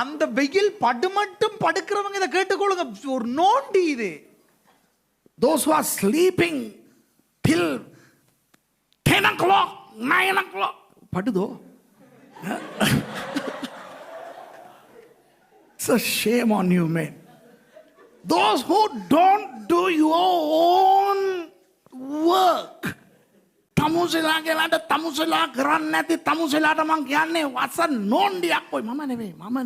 அந்த வெயில் படுமட்டும் படுக்கிறவங்க இதை கேட்டுக்கொள்ளுங்க. ஒரு நோண்டி இது. Those who are sleeping till 10 o'clock, 9 o'clock. படுதோ? It's a shame on you, man. Those who don't do your own work. තමුසෙලා කියලාට තමුසෙලා කරන්නේ නැති තමුසෙලාට මං කියන්නේ වසන් නෝන්ඩියක් ඔය මම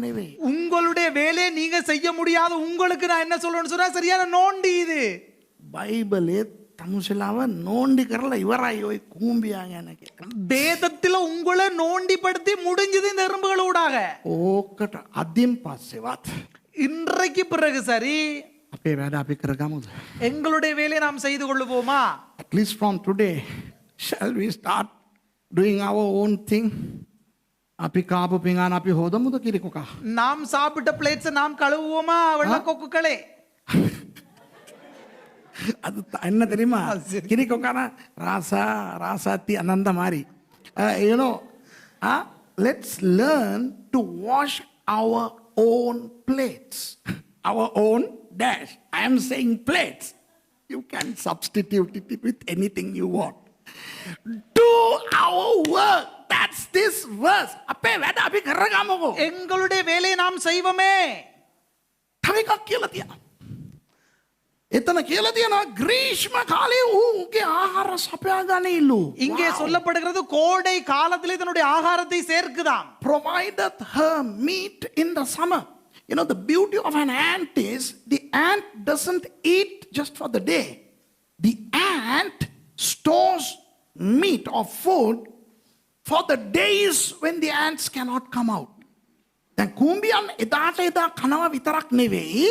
නෙවෙයි. உங்களுடைய வேலையை நீங்க செய்ய முடியாத உங்களுக்கு நான் என்ன சொல்றேன்னு சொன்னா சரியான நோண்டி இது. බයිබලේ තමුසෙලාව නෝන්ඩි කරලා ඉවරයි ඔය කූඹියා ගැන කියලා. வேதத்துல உங்களை நோண்டிப்படுத்தி முடிஞ்சது இந்த எறும்புகளூடாக. ඕකට අදින් පස්සෙවත් இன்றைக்கு பிறகு சரி අපේ වැඩ අපි කරගමුද? எங்களுடைய வேலையை நாம் செய்து கொள்ளுவோமா? At least from today, shall we start doing our own thing? අපි කාපු පිඟාන අපි හොදමුද කිරිකොකා? நாம் சாப்பிட்ட பிளேட்ஸ் நாம் கழுவுவோமா வெள்ளக்கொக்குகளே? அது என்ன தெரியுமா கிரிக்கொக்கான ராசாத்தி அனந்த மாதிரி you know let's learn to wash our own plates, our own dash. I am saying plates. You can substitute it with anything you want. Do our work. That's this verse. අපේ වැඩ අපි කරගමුකෝ. எங்களுடைய வேலையை நாம் செய்வோமே. තව එකක් කියලා තියෙනවා. එතන කියලා තියෙනවා ග්‍රීෂ්ම කාලේ ඌගේ ආහාර සපයා ගන්නයිලු. இங்கே சொல்லப்படுகிறது கோடை காலத்திலே தன்னுடைய ஆகாரத்தை சேர்க்குதாம். Provideth her meat in the summer. You know, the beauty of an ant is the ant doesn't eat just for the day. The ant stores meat or food for the days when the ants cannot come out. දැන් කුඹියන් එදාට එදා කනවා විතරක් නෙවෙයි.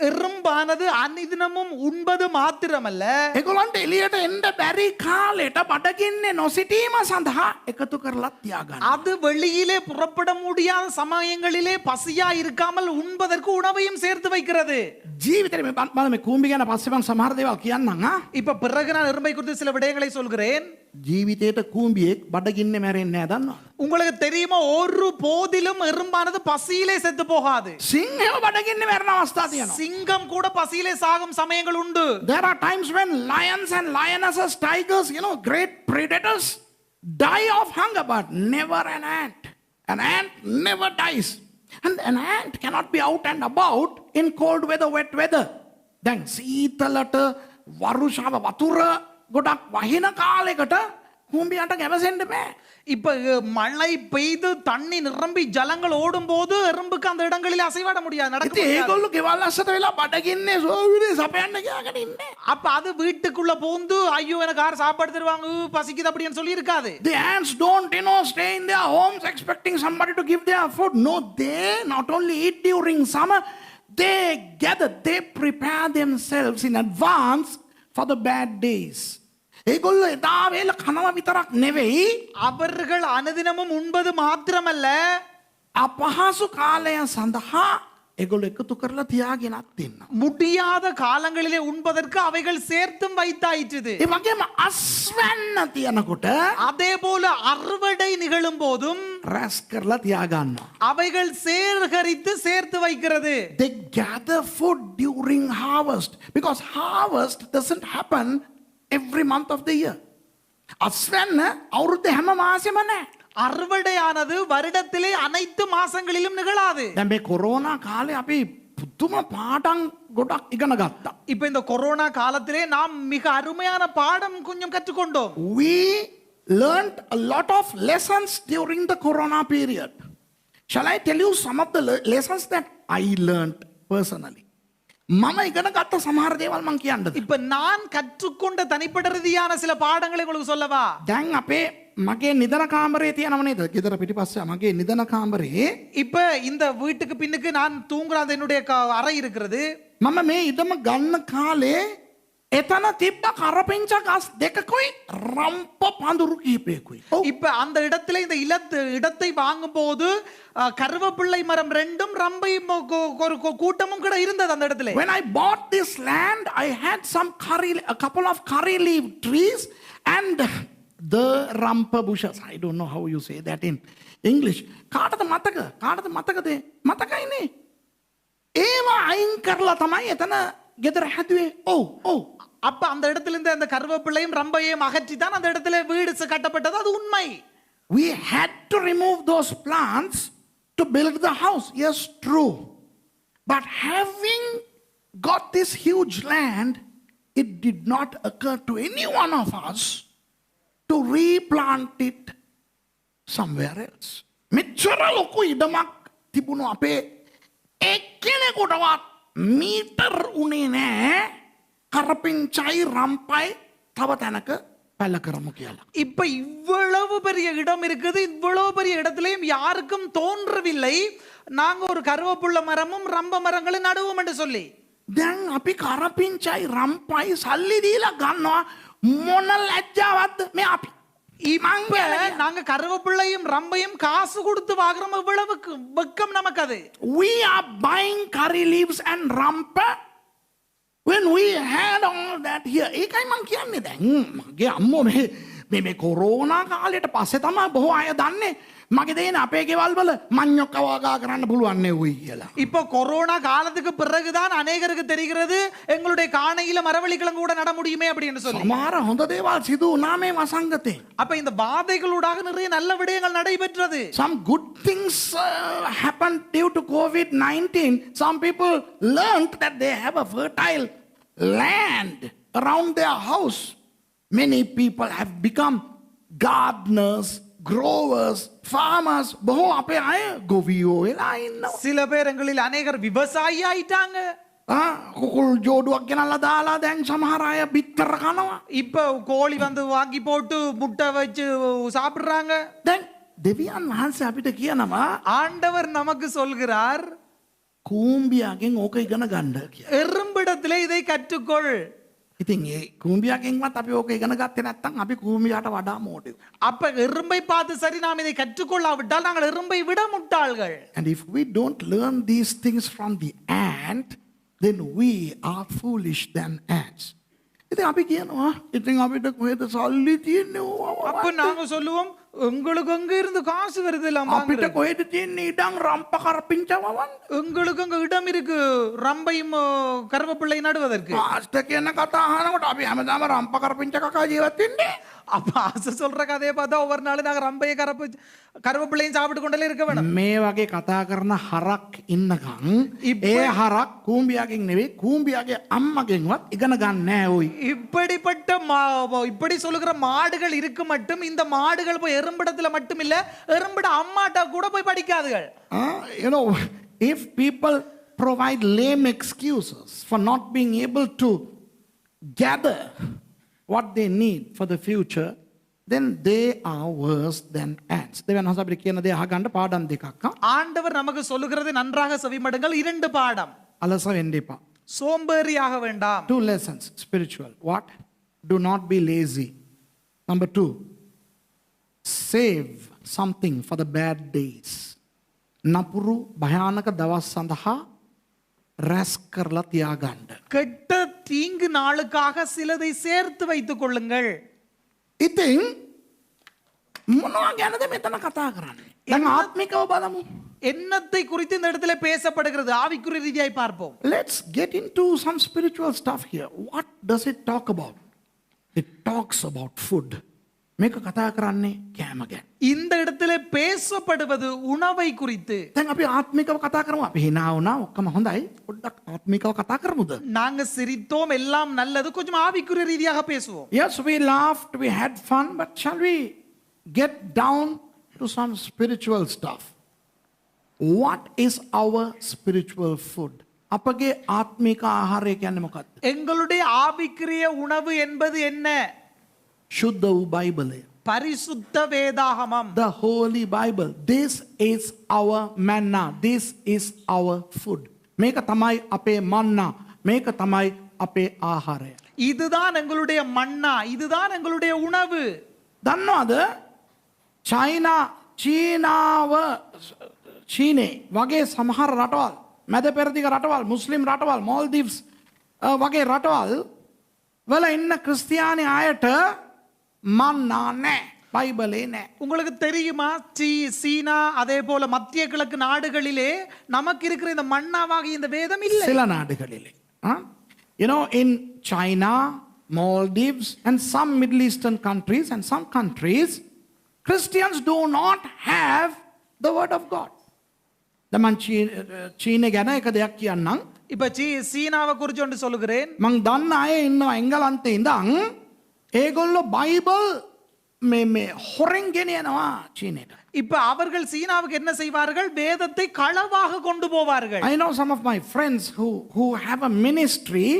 எறும்பானது அன்னிதினமும் உண்பது மாத்திரமல்ல, ඒගොල්ලන්ට එළියට එන්න බැරි කාලෙට බඩගින්නේ නොසිටීම සඳහා එකතු කරලා තියාගන්න. அது வெளியிலே புறப்பட முடியாத சமயங்களிலே பசியா இருக்காமல் உண்பதற்கு உணவையும் சேர்த்து வைக்கிறது. ජීවිතේ මේ බලන්න මේ කුඹි ගැන පස්සේ මම සමහර දේවල් කියන්නම් ආ. இப்ப பிறகு நான் எறும்பை குறித்து சில விடயங்களை சொல்கிறேன். ජීවිතේට කුඹියෙක් බඩගින්නේ මැරෙන්නේ නැහැ දන්නවද? உங்களுக்கு தெரியுமா, ஒரு போதிலும் எறும்பானது பசியிலே செத்து போகாது. සිංහව බඩගින්නේ මැරෙන අවස්ථා තියෙනවා. சிங்கம் கூட பசியிலே சாகும் சமயங்கள் உண்டு. There are times when lions and lionesses, tigers, you know, great predators die of hunger, but never an ant. An ant never dies. And an ant cannot be out and about in cold weather, wet weather. දැන් සීතලට වරුෂාව වතුර ගොඩක් වහින කාලයකට කුඹියන්ට ගැවසෙන්න බෑ. இப்ப மழை பெய்து தண்ணி நிரம்பி ஜலங்கள் ஓடும் போது எறும்புக்கு அந்த இடங்களில் அசைவாட முடியாது, நடக்க ඉතින් முடியாது. ඒගොල්ලෝ ගෙවල් අස්සට වෙලා බඩගින්නේ සෝවිරේ සපයන්න ගියාගෙන ඉන්නේ. அப்ப அது வீட்டுக்குள்ள போந்து ஐயோ எனக்கு யார் சாப்பாடு தருவாங்க, பசிக்குது அப்படின்னு சொல்லி இருக்காது. The ants don't, you know, stay in their homes expecting somebody to give their food. No, they not only eat during summer, they gather, they prepare themselves in advance for the bad days. ඒගොල්ලෝ එදා වේල කනවා විතරක් නෙවෙයි, அவர்கள் அனுதினமும் உண்பது மாத்திரமல்ல, අපහසු කාලය සඳහා ඒගොල්ලෝ එකතු කරලා තියාගෙනත් ඉන්නවා. முடியாத காலங்களிலே உண்பதற்கு அவைகள் சேர்த்தும் வைத்தாயிற்று. ඒ වගේම අස්වැන්න තියනකොට அதே போல அறுவடை நிகழும் போதும் රැස් කරලා තියාගන්නවා. அவைகள் சேகரித்து சேர்த்து வைக்கிறது. They gather food during harvest because harvest doesn't happen every month of the year. අස්වැන්න අවුරුද්දේ හැම මාසෙම නැහැ. அறுவடையானது வருடத்திலே அனைத்து மாசங்களிலும் நிகழாது. දැන් මේ කොරෝනා කාලේ අපි පුදුම පාඩම් ගොඩක් ඉගෙන ගත්තා. இப்ப இந்த கொரோனா காலத்திலே நாம் மிக அருமையான பாடம் கொஞ்சம் கற்றுக்கொண்டோம். We learned a lot of lessons during the corona period. Shall I tell you some of the lessons that I learned personally? මම ඉගෙන ගත්ත සමහර දේවල් මම කියන්නද? இப்ப நான் கற்றுக்கொண்ட தனிப்பட்ட ரீதியான சில பாடங்களை உங்களுக்கு சொல்லவா? දැන් අපේ මගේ නිදන කාමරේ තියෙනව නේද? ගෙදර පිටිපස්සේ මගේ නිදන කාමරේ இப்ப இந்த வீட்டுக்கு பின்னுக்கு நான் தூங்குற அந்த என்னுடைய அறை இருக்கிறது. මම මේ ඉඩම ගන්න කාලේ එතන තිබ්බ කරපිංච ගස් දෙකකුයි රම්ප පඳුරු කිහිපයකුයි. இப்ப அந்த இடத்துல இந்த இடத்தை வாங்கும் போது கருவேப்பிள்ளை மரம் ரெண்டும் ரம்பை ஒரு கூட்டமும் கூட இருந்தது அந்த இடத்துல. When I bought this land, I had a couple of curry leaf trees and the rampa bushes. I don't know how you say that in English. කාටද මතකද? මතකයිනේ. ඒවා අයින් කරලා තමයි එතන ගෙදර හැදුවේ. ඔව්. அப்ப அந்த இடத்துல இருந்து அந்த கருவேப்பிள்ளையும் ரம்பையும் அகற்றி தான் அந்த இடத்துல வீடு கட்டப்பட்டது, அது உண்மை. We had to remove those plants to build the house. Yes, true. But having got this huge land, it did not occur to any one of us to replant it somewhere else. මෙච්චර ලොකු ඉඩමක් තිබුණු අපේ එක්කෙනෙකුටවත් metre උනේ නැහැ කරපිංචයි රම්පයි තව තැනක පැල කරමු කියලා. இப்ப இவ்வளவு பெரிய இடம் இருக்குது, இவ்வளவு பெரிய இடத்திலேயும் யாருக்கும் தோன்றவில்லை நாங்க ஒரு கருவேப்புள்ள மரமும் ரம்ப மரங்களும் நடுவோம் என்று சொல்லி. දැන් අපි කරපිංචයි රම්පයි සල්ලි දීලා ගන්නවා මොන ලැජ්ජාවක්ද මේ අපි. இப்ப நாங்க கருவேப்பிள்ளையும் ரம்பையும் காசு கொடுத்து வாங்குறோம், இவ்வளவு வெக்கம் நமக்கு அது. We are buying curry leaves and rampa when we had all that here. ඒකයි මං කියන්නේ. දැන් මගේ අම්මෝ මේ කොරෝනා කාලයට පස්සේ තමයි බොහෝ අය දන්නේ මගේ දේන අපේ ගෙවල් වල මඤ්ඤොක්ක වගා කරන්න පුළුවන් නෙවෙයි කියලා. இப்ப கொரோனா காலத்துக்கு பிறகுதான் அநேகருக்கு தெரிகிறது எங்களுடைய காணையில மரவள்ளி கிழங்கு கூட நட முடியுமே அப்படின்னு சொல்லி. සමහර හොඳ දේවල් සිදු වුණා මේ වසංගතේ. அப்ப இந்த வாதைகளூடாக நிறைய நல்ல விடயங்கள் நடைபெற்றது. Some good things happened due to COVID-19. Some people learned that they have a fertile land around their house. Many people have become gardeners, growers, farmers, බොහෝ අපේ අය ගොවියෝ වෙලා ඉන්නවා. சில பேர் எங்களில் அநேகர் விவசாயி ஆயிட்டாங்க. කුකුල් ජෝඩුවක් ගෙනල්ලා දාලා දැන් සමහර අය බිත්තර කනවා. இப்ப கோழி வந்து வாங்கி போட்டு முட்டை வச்சு சாப்பிடுறாங்க. දැන් දෙවියන් වහන්සේ අපිට කියනවා ஆண்டவர் நமக்கு சொல்கிறார், කූම්බියාගෙන් ඕක ඉගෙන ගන්න කියලා. எறும்பிடத்திலே இதை கற்றுக்கொள். ඉතින් ඒ කූම්බියාගෙන්වත් අපි ඕක ඉගෙන ගත්තේ නැත්නම් අපි කූම්බියාට වඩා මෝඩයෝ. அப்ப எறும்பை பார்த்து சரி நாம் இதை கற்றுக்கொள்ளாவிட்டால் நாங்கள் எறும்பை விட முட்டாள்கள். And if we don't learn these things from the ant, then we are foolish than ants. ඉතින් අපි කියනවා ඉතින් අපිට කොහෙද සල්ලි තියෙන්නේ? அப்ப நாங்க சொல்லுவோம், உங்களுக்கு அங்க இருந்து காசு வருது எல்லாம் අපිට කොහෙද තියෙන්නේ ඉඩම් රම්ප කරපිංචවවන්? உங்களுக்கு அங்க இடம் இருக்கு ரம்பையும் கருவேப்பிள்ளை நடுவதற்கு. ආස්ත කියන කතා අහනකොට අපි හැමදාම රම්ප කරපිංච කකා ජීවත් වෙන්නේ. அப்ப ஆசை சொல்ற கதையை பார்த்தா ஒவ்வொரு நாளும் நாங்க ரம்பையை கருவேப்பிள்ளையும் சாப்பிட்டு கொண்டே இருக்க வேணும். මේ වගේ කතා කරන හරක් ඉන්නකම් ඒ හරක් කූම්බියාගෙන් නෙවෙයි කූම්බියාගේ අම්මගෙන්වත් ඉගෙන ගන්න නෑ ඔයි. இப்படிப்பட்ட இப்படி சொல்லுகிற மாடுகள் இருக்கு மட்டும் இந்த மாடுகள் போய் எறும்பிடத்துல மட்டும் இல்ல எறும்பிட அம்மாட்டா கூட போய் படிக்காதுகள். You know, if people provide lame excuses for not being able to gather what they need for the future, then they are worse than ants. දෙවියන් වහන්සේ අපිට කියන දේ අහගන්න පාඩම් දෙකක්. ஆண்டவர் நமக்கு சொல்லுகிறது நன்றாக செவிமடுங்கள். 2 பாடம். අලස වෙන්න එපා. சோம்பேறியாக வேண்டாம். 2 lessons spiritual. What? Do not be lazy. Number 2, save something for the bad days. නපුරු භයානක දවස් සඳහා රැස් කරලා තියාගන්න. கெட்ட தீங்கு நாளுக்காக சிலதை சேர்த்து வைத்துக் கொள்ளுங்கள். ඉතින් මොනවා ගැනද මෙතන කතා කරන්නේ? දැන් ආත්මිකව බලමු. எண்ணத்தை குறித்து இந்த இடத்துல பேசப்படுகிறது. ஆவிக்குரிய ரீதியாய் பார்ப்போம். Let's get into some spiritual stuff here. What does it talk about? It talks about food. මේක කතා කරන්නේ කෑම ගැන. இந்த இடத்துல பேசப்படுவது உணவை குறித்து. දැන් අපි ආත්මිකව කතා කරමු. අපි hina වුණා ඔක්කොම හොඳයි. පොඩ්ඩක් ආත්මිකව කතා කරමුද? நாங்க சிரித்தோம், எல்லாம் நல்லது. கொஞ்சம் ஆவிக்குரிய ரீதியாக பேசுவோம். Yes, we laughed, we had fun, but shall we get down to some spiritual stuff? What is our spiritual food? අපගේ ආත්මික ආහාරය කියන්නේ මොකක්ද? எங்களுடைய ஆவிக்குரிய உணவு என்பது என்ன? ශුද්ධ වූ බයිබලය. பரிசுத்த வேதாகமம். The Holy Bible. This is our manna. This is our food. මේක තමයි අපේ මන්නා. මේක තමයි අපේ ආහාරය. இதுதான் எங்களுடைய மன்னா, இதுதான் எங்களுடைய உணவு. දන්නවද? චීනාව චීනේ වගේ සමහර රටවල්, මැද පෙරදිග රටවල්, මුස්ලිම් රටවල්, මෝල්දීව්ස් වගේ රටවල් වල ඉන්න ක්‍රිස්තියානි අයට මන්නා නැහැ. பைபிளே நே. உங்களுக்கு தெரியுமா, சீனா அதே போல மத்திய கிழக்கு நாடுகளிலே நமக்கு இருக்கிற இந்த மன்னாவாகிய இந்த வேதம் இல்லை. சில நாடுகளிலே. You know, in China, Maldives and some Middle Eastern countries and some countries, Christians do not have the word of God. මං චීනේ ගැන එක දෙයක් කියන්නම්. இப்ப சீனாவை குறித்து ஒன்று சொல்லுகிறேன். මං දන්න අය ඉන්නවා එංගලන්තේ ඉඳන් ඒගොල්ලෝ බයිබල් මේ හොරෙන් ගෙනියනවා චීනේට. இப்ப அவர்கள் சீனாவுக்கு என்ன செய்வார்கள்? வேதத்தை களவாக கொண்டு போவார்கள். I know some of my friends who have a ministry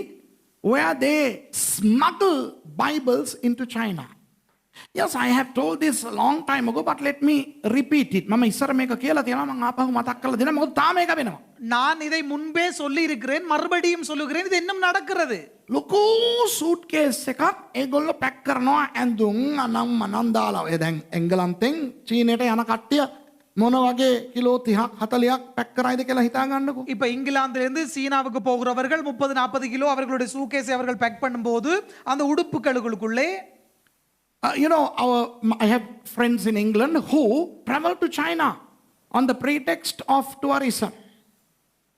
where they smuggle Bibles into China. Yes, I have told this a long time ago, but let me repeat it. මම ඉස්සර මේක කියලා තියෙනවා, මම ආපහු මතක් කරලා දෙනවා. මොකද තාම මේක වෙනවා. நான் இதை முன்பே சொல்லி இருக்கிறேன், மறுபடியும் சொல்லுகிறேன். இது இன்னும் நடக்கிறது. ලොකු සූට්කේස් එකක් ඒගොල්ලෝ පැක් කරනවා ඇඳුම් අනම් මනම් දාලා. ඒ දැන් එංගලන්තෙන් චීනයට යන කට්ටිය මොන වගේ කිලෝ 30ක් 40ක් පැක් කරයිද කියලා හිතා ගන්නකො. இப்ப இங்கிலாந்துல இருந்து சீனாவுக்கு போகிறவர்கள் 30-40 கிலோ அவர்களுடைய சூட்கேஸை அவர்கள் பேக் பண்ணும்போது அந்த உடுப்புகளுக்குள்ளே you know, I have friends in England who travel to China on the pretext of tourism.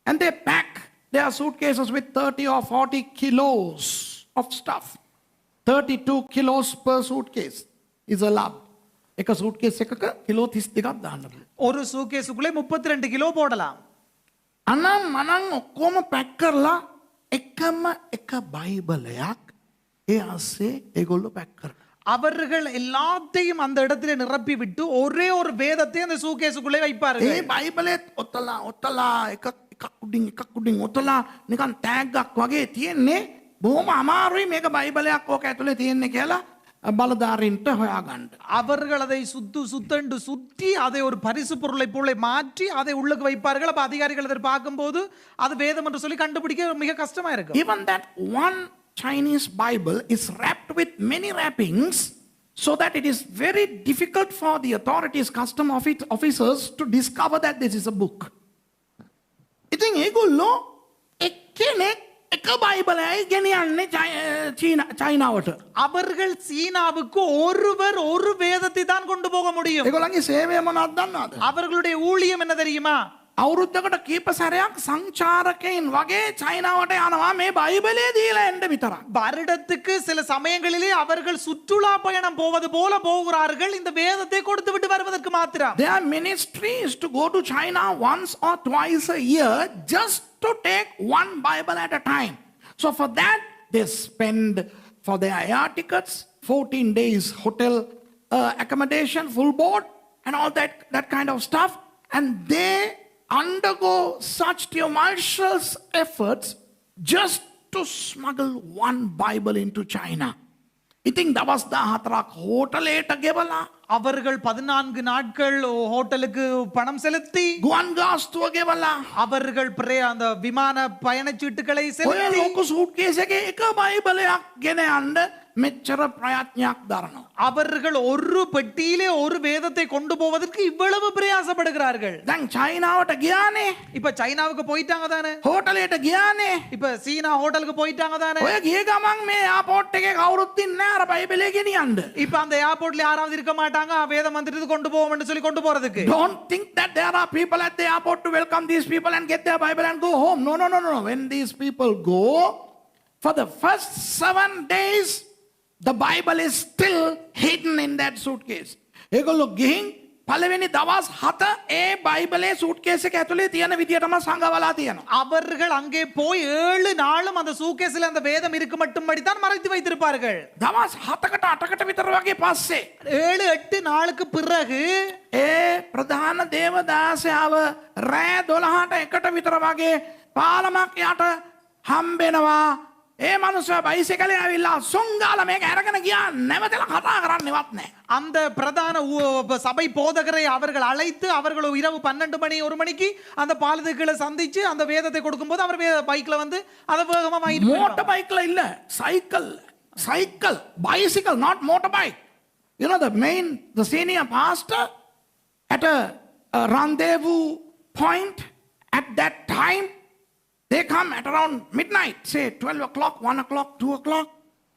And they pack their suitcases with 30 or 40 kilos of stuff. 32 kilos per suitcase is allowed. එක suitcase එකක kilo 32ක් දාන්න පුළුවන්. ஒரு சூட்கேஸுக்குள்ளே 32 kilo போடலாம். අනම් මනම් ඔක්කොම pack කරලා එකම එක බයිබලයක් ඒ ASCII ඒගොල්ලෝ පැක් කරනවා. அவர்கள் எல்லாத்தையும் அந்த இடத்துல நிரப்பி விட்டு ஒரே ஒரு வேதத்தை அந்த சூட்கேஸுக்குள்ளே வைப்பார்கள். ඒ බයිබලෙත් ඔත්තලා එකක් උඩින් ඔත්තලා නිකන් තෑග්ගක් වගේ තියෙන්නේ බොහොම අමාරුයි මේක බයිබලයක් ඕක ඇතුලේ තියෙන්නේ කියලා බලධාරීන්ට හොයාගන්න. அவர்கள் அதை சுத்தண்டு சுற்றி அதை ஒரு பரிசு பொருளை போல மாற்றி அதை உள்ளுக்கு வைப்பார்கள். அப்ப அதிகாரிகள் அதை பார்க்கும்போது அது வேதம் என்று சொல்லி கண்டுபிடிக்க மிக கஷ்டமா இருக்கும். Even that one Chinese Bible is wrapped with many wrappings so that it is very difficult for the authorities, custom officers to discover that this is a book. ඉතින් ඒගොල්ලෝ එක්කෙනෙක් එක බයිබලයයි ගෙනියන්නේ චයිනාවට. அவர்கள் சீனாவுக்கு ஒருவர் ஒரு வேதத்தை தான் கொண்டு போக முடியும். ඒගොල්ලන්ගේ සේවය මොනවද දන්නවද? அவர்களுடைய ஊழியம் என்ன தெரியுமா? අවුරුද්දකට කීප සැරයක් සංචාරකයන් වගේ චයිනාවට යනවා මේ බයිබලය දීලා එන්න විතරක්. வருடத்துக்கு சில சமயங்களிலே அவர்கள் சுற்றுலா பயணம் போவது போல போகிறார்கள் இந்த வேதத்தை கொடுத்து விட்டு வருவதற்கு மாத்திரம். Their ministry is to go to China once or twice a year just to take one Bible at a time. So for that they spend for their air tickets 14 days hotel accommodation, full board and all that kind of stuff, and they undergo such tumultuous efforts just to smuggle one Bible into China. ඉතින් දවස් 14ක් හෝටලේට ගෙවලා அவர்கள் 14 நாட்கள் ஹோட்டலுக்கு பணம் செலுத்தி ගුවන් ගාස්තුව ගෙවලා அவர்கள் அந்த விமான பயணச்சீட்டுகளை ඔය செலுத்தி ලොකු සූට්කේස් එකේ එක බයිබලයක් ගෙන යන්න මෙච්චර ප්‍රයත්නයක් දරනවා. அவர்கள் ஒரு பெட்டியிலே ஒரு வேதத்தை கொண்டு போவதற்கு இவ்வளவு பிரயாசப்படுகிறார்கள். දැන් චයිනාවට ගියානේ, இப்ப சைனாவுக்கு போயிட்டாங்க தானே, හෝටලේට ගියානේ. இப்ப சீனா ஹோட்டலுக்கு போயிட்டாங்க தானே. ඔය ගිය ගමන් මේ එයාපෝට් එකේ කවුරුත් ඉන්නේ නැහැ අර බයිබලය ගෙනියන්න. இப்ப அந்த ஏர்போர்ட்ல யாராவது இருக்க மாட்டாங்க வேதம் வந்துட்டு கொண்டு போவோம்னு சொல்லி கொண்டு போறதுக்கு. Don't think that there are people at the airport to welcome these people and get their Bible and go home. No. When these people go, for the first 7 days, the Bible is still hidden in that suitcase. ඒගොල්ලෝ ගිහින් පළවෙනි දවස් 7 ඒ බයිබලේ සූට්කේස් එක ඇතුලේ තියෙන විදියටම සංගවලා තියෙනවා. அவர்கள் அங்கே போய் 7 நாளும் அந்த சூட்கேஸ்ல அந்த வேதம் இருக்கு மட்டும்படி தான் மறைத்து வைத்திருப்பார்கள். දවස් 7කට 8කට විතර වගේ පස්සේ 7-8 நாளுக்கு பிறகு ඒ ප්‍රධාන දේවදාසයාව රෑ 12ට 1ට විතර වගේ පාලමක් යට හම්බෙනවා. ඒ මනුස්සයා බයිසිකලේ ඇවිල්ලා සොංගාල මේක අරගෙන ගියා නැවතලා කතා කරන්නේවත් නැහැ. அந்த பிரதான சபை போதகரை அவர்கள் அழைத்து அவர்கள் இரவு 12 மணி 1 மணிக்கு அந்த பாலத்துக்குள்ள சந்திச்சு அந்த வேதத்தை கொடுக்கும்போது அவர் பைக்ல வந்து அதை வேகமா வாங்கிட்டு மோட்டார் பைக்ல இல்ல, cycle bicycle, not motorbike. You know the senior pastor at a rendezvous point at that time, they come at around midnight, say 12 o'clock, 1 o'clock, 2 o'clock,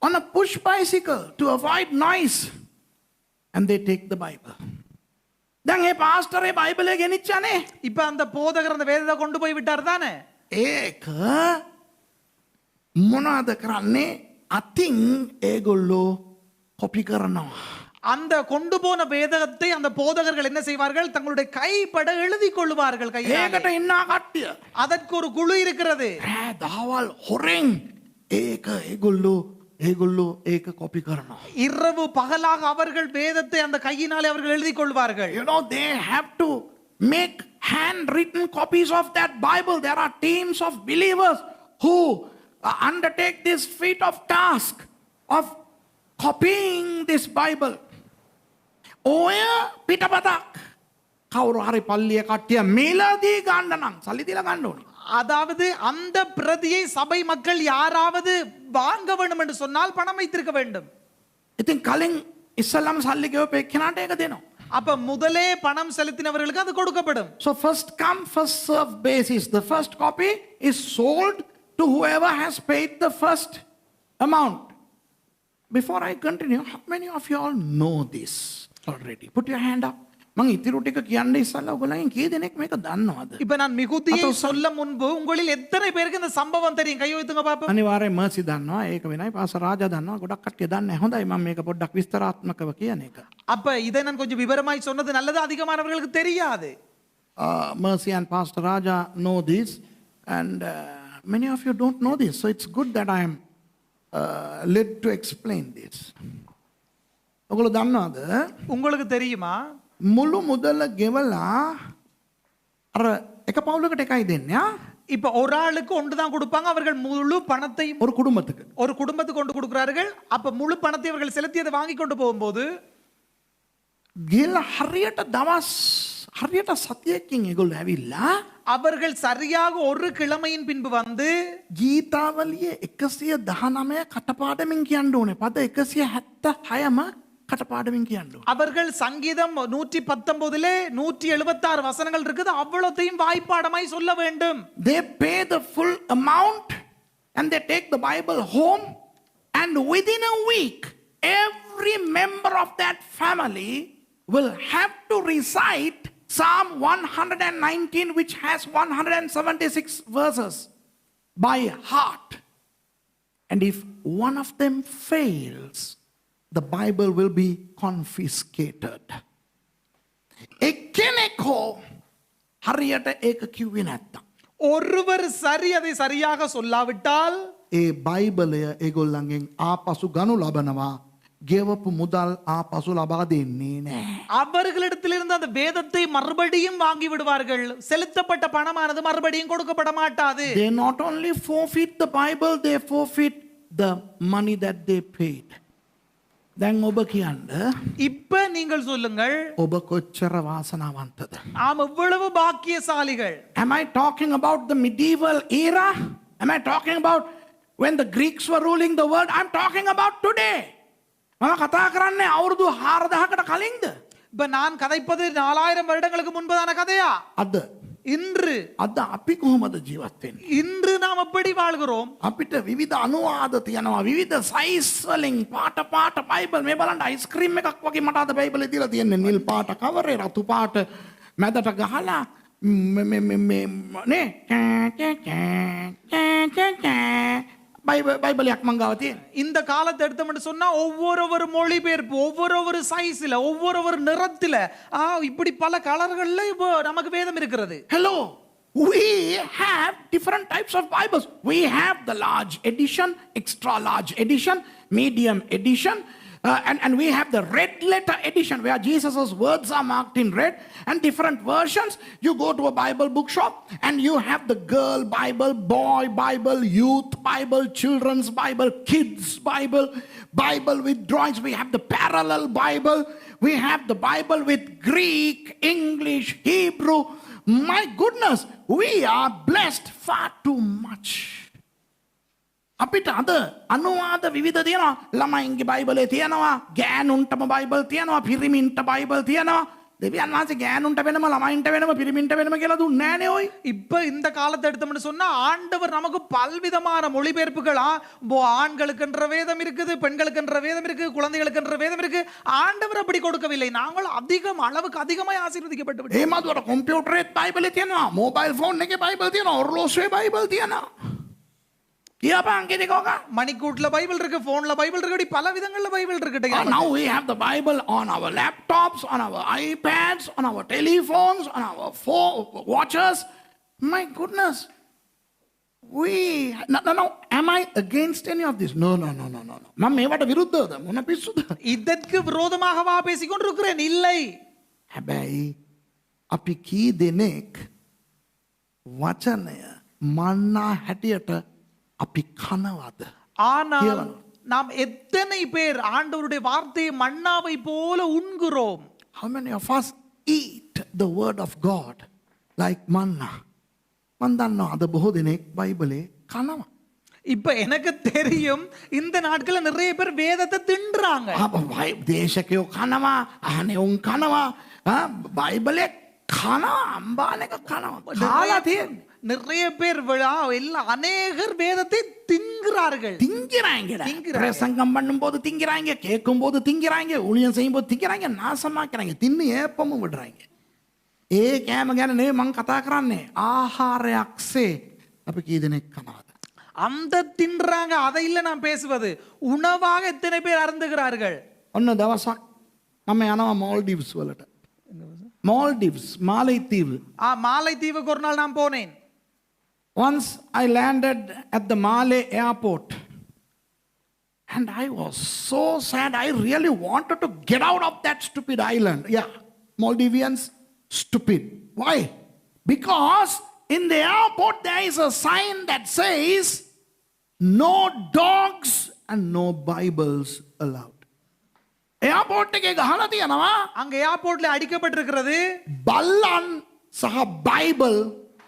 on a push bicycle to avoid noise. And they take the Bible. දැන් ඒ පාස්ටරේ බයිබලය ගෙනිච්චානේ. இப்ப அந்த போதகர் அந்த வேதத்தை கொண்டு போய் விட்டார் தானே. ඒක මොනවද කරන්නේ? අතින් ඒගොල්ලෝ කොපි කරනවා. அந்த கொண்டு போன வேதத்தை அந்த போதகர்கள் என்ன செய்வார்கள்? தங்களுடைய கைப்பட எழுதி கொள்வார்கள் கையாலே. ඒකට ඉන්නා කට්ටිය. அதற்கு ஒரு குழு இருக்கிறது. රෑ දහවල් හොරෙන් ඒක ඒගොල්ලෝ ඒක කොපි කරනවා. இரவு பகலாக அவர்கள் வேதத்தை அந்த கையினாலே அவர்கள் எழுதி கொள்வார்கள். You know, they have to make handwritten copies of that Bible. There are teams of believers who undertake this feat of task of copying this Bible. ඔය පිටපතක් කවුරු හරි පල්ලිය කට්ටිය මිලදී ගන්න නම් සල්ලි දීලා ගන්න ඕනේ. அதாவது அந்த பிரதியை சபை மக்கள் யாராவது வாங்க வேண்டும் என்று சொன்னால் பணம் வைத்திருக்க வேண்டும். ඉතින් කලින් ඉස්සල්ලාම සල්ලි ගෙවපු එක්කෙනාට ඒක දෙනවා. அப்ப முதலே பணம் செலுத்தினவர்களுக்கு அது கொடுக்கப்படும். So first come first serve basis. The first copy is sold to whoever has paid the first amount. Before I continue, how many of you all know this already? Put your hand up. මං ඉතිරි ටික කියන්න ඉස්සල්ලා ඔයගොල්ලන් කී දෙනෙක් මේක දන්නවද? இப்ப நான் மிகுதியை சொல்ல முன்பு உங்களில் எத்தனை பேருக்கு இந்த சம்பவம் தெரியும்? கை வைத்துங்க பாப்போம். අනිවාර්යෙන් මර්සි දන්නවා. ඒක වෙනයි. පාසර් රාජා දන්නවා. ගොඩක් කට්ටිය දන්නේ නැහැ. හොඳයි මම මේක පොඩ්ඩක් විස්තරාත්මකව කියන එක. அப்ப இதை நான் கொஞ்சம் விவரமாய் சொன்னது நல்லது, அதிகமானவர்களுக்கு தெரியாது. Mercy and Pastor Raja know this, and many of you don't know this. So it's good that I am led to explain this. ඔගොල්ලෝ දන්නවද? உங்களுக்கு தெரியுமா? මුළු මුදල ගෙවලා අර එක පවුලකට එකයි දෙන්නේ. இப்ப ஒரு ஆளுக்கு ஒன்று தான் கொடுப்பாங்க. அவர்கள் முழு பணத்தையும் ஒரு குடும்பத்துக்கு. ஒரு குடும்பத்துக்கு கொண்டு கொடுக்கிறார்கள். அப்ப முழு பணத்தை அவர்கள் செலுத்தியதை வாங்கி கொண்டு போகும்போது ගිහලා හරියට දවස් හරියට සතියකින් ඒගොල්ලෝ ඇවිල්ලා அவர்கள் சரியாக ஒரு கிழமையின் பின்பு வந்து ගීතාවලිය 119 කටපාඩමින් කියන්න ඕනේ. පද 176ම කටපාඩමින් කියන්න ඕනේ. அவர்கள் சங்கீதம் 119 176 வசனங்கள் இருக்குது. அவ்வளத்தையும் வாய்ப்பாடமாய் சொல்ல வேண்டும். They pay the full amount and they take the Bible home, and within a week every member of that family will have to recite Psalm 119, which has 176 verses, by heart. And if one of them fails, the Bible will be confiscated. එක්කෙනෙක්ෝ හරියට ඒක කිව්වේ නැත්තම් ஒருவர் சரி அதை சரியாக சொல்லாவிட்டால் ඒ බයිබලය ඒගොල්ලන්ගෙන් ආපසු ගනු ලබනවා. ගෙවපු මුදල් ආපසු ලබා දෙන්නේ නැහැ. அவர்களிடத்திலிருந்து அந்த வேதத்தை மறுபடியும் வாங்கி விடுவார்கள். செலுத்தப்பட்ட பணமானது மறுபடியும் கொடுக்கப்பட மாட்டாது. They not only forfeit the Bible, they forfeit the money that they paid. දැන් ඔබ කියන්න இப்ப நீங்கள் சொல்லுங்கள், ඔබ කොච්චර වාසනාවන්තද? ஆம் எவ்வளவு பாக்கியசாலிகள். Am I talking about the medieval era? Am I talking about when the Greeks were ruling the world? I'm talking about today. මම කතා කරන්නේ අවුරුදු 4000කට කලින්ද? இப்ப நான் கதைப்பது 4000 வருடங்களுக்கு முன்பதான கதையா? අද இன்று අද අපි කොහොමද ජීවත් වෙන්නේ? இன்று நாம் எப்படி வாழ்கிறோம்? අපිට විවිධ අනුවාද තියෙනවා, විවිධ සයිස් වලින් පාට පාට බයිබල්. මේ බලන්න අයිස්ක්‍රීම් එකක් වගේ මට අද බයිබලේ තියලා තියෙන්නේ. නිල් පාට කවරේ, රතු පාට මැදට ගහලා නේ බයිබලයක් මං ගාව තියෙනවා. இந்த காலத்தை எடுத்தோம்னு சொன்னா ஒவ்வொரு மொழிபெயர்ப்பு, ஒவ்வொரு சைஸ்ல, ஒவ்வொரு நிறத்துல, இப்படி பல கலர்கள்ல இப்போ நமக்கு வேதம் இருக்கிறது. Hello, we have different types of Bibles. We have the large edition, extra large edition, medium edition, and we have the red letter edition where Jesus' words are marked in red, and different versions. You go to a Bible bookshop and you have the girl Bible, boy Bible, youth Bible, children's Bible, kids Bible, Bible with drawings. We have the parallel Bible. We have the Bible with Greek, English, Hebrew. My goodness, we are blessed far too much. අපිට අද අනුවාද විවිධ තියෙනවා. ළමයින්ගේ බයිබලේ තියෙනවා, ගෑනුන්ටම Bible තියෙනවා, පිරිමින්ට Bible තියෙනවා. දෙවියන් වහන්සේ ගෑනුන්ට වෙනම, ළමයින්ට වෙනම, පිරිමින්ට වෙනම කියලා දුන්නේ නැහනේ ඔයි. இப்ப இந்த காலத்தை எடுத்தோம்னு சொன்னா ஆண்டவர் நமக்கு பல்விதமான மொழிபெயர்ப்புகளா, ஆண்களுக்குன்ற வேதம் இருக்குது, பெண்களுக்குன்ற வேதம் இருக்கு, குழந்தைகளுக்குன்ற வேதம் இருக்கு. ஆண்டவர் அப்படி கொடுக்கவில்லை. நாங்கள் அளவுக்கு அதிகமாய் ஆசீர்வதிக்கப்பட்டு விட்டோம். ඒ මදුවට කම්පියුටරේ බයිබලේ තියෙනවා, මොබයිල් ෆෝන් එකේ බයිබල් තියෙනවා, ඔර්ලෝසුවේ බයිබල් තියෙනවා. කියපන් කෙනෙක්ෝක மணிக்கூட்ல பைபிள் இருக்கு, போன்ல பைபிள் இருக்கு, இப்படி பல விதங்கள்ல பைபிள் இருக்கு. Now we have the Bible on our laptops, on our iPads, on our telephones, on our watches. My goodness. No. Am I against any of this? No. මම මේවට විරුද්ධවද? මොන පිස්සුද? இதற்கு விரோதமாகவா பேசிக் கொண்டிருக்கிறேன்? இல்லை. හැබැයි අපි කී දෙනෙක් වචනය මන්නා හැටියට අපි කනවද? ஆனால் நாம் எத்தனை பேர் ஆண்டவருடைய வார்த்தையை மன்னாவை போல உண்கிறோம்? How many of us eat the word of God like manna? මන් දන්නවා අද බොහෝ දෙනෙක් බයිබලේ කනවා. இப்ப எனக்கு தெரியும் இந்த நாட்கள்ல நிறைய பேர் வேதத்தை தின்றாங்க. දේශකයෝ කනවා, අහනේ උන් කනවා, බයිබලේ කනවා, අම්බානක කනවා. කාලා තියෙන්නේ. நிறைய பேர் எல்லாம் அநேகர் வேதத்தை திங்கிறார்கள். திங்கிறாங்க. பிரசங்கம் பண்ணும்போது திங்கிறாங்க, கேட்கும்போது திங்கிறாங்க, ஊழியம் செய்யும்போது திங்கிறாங்க, நாசமாக்குறாங்க, தின்னு ஏப்பமும் விடுறாங்க. ඒ කෑම ගැන නෙවෙයි මං කතා කරන්නේ. ආහාරයක්සේ අපි කී දෙනෙක් කනවද? அந்த தின்றாங்க, அதை இல்ல நான் பேசுவது. உணவாக எத்தனை பேர் அருந்துகிறார்கள்? ඔන්න දවසක් මම යනවා මාල්ඩීව්ස් වලට. மால்டிவ்ஸ், மாலைத்தீவு. மாலைத்தீவுக்கு ஒரு நாள் நான் போனேன். Once I landed at the Malé airport. And I was so sad. I really wanted to get out of that stupid island. Yeah, Maldivians, stupid. Why? Because in the airport there is a sign that says, no dogs and no Bibles allowed. Airport එකේ ගහලා තියෙනවා அங்க ஏர்போர்ட்ல அடிக்கப்பட்டிருக்கிறது බල්ලන් සහ Bible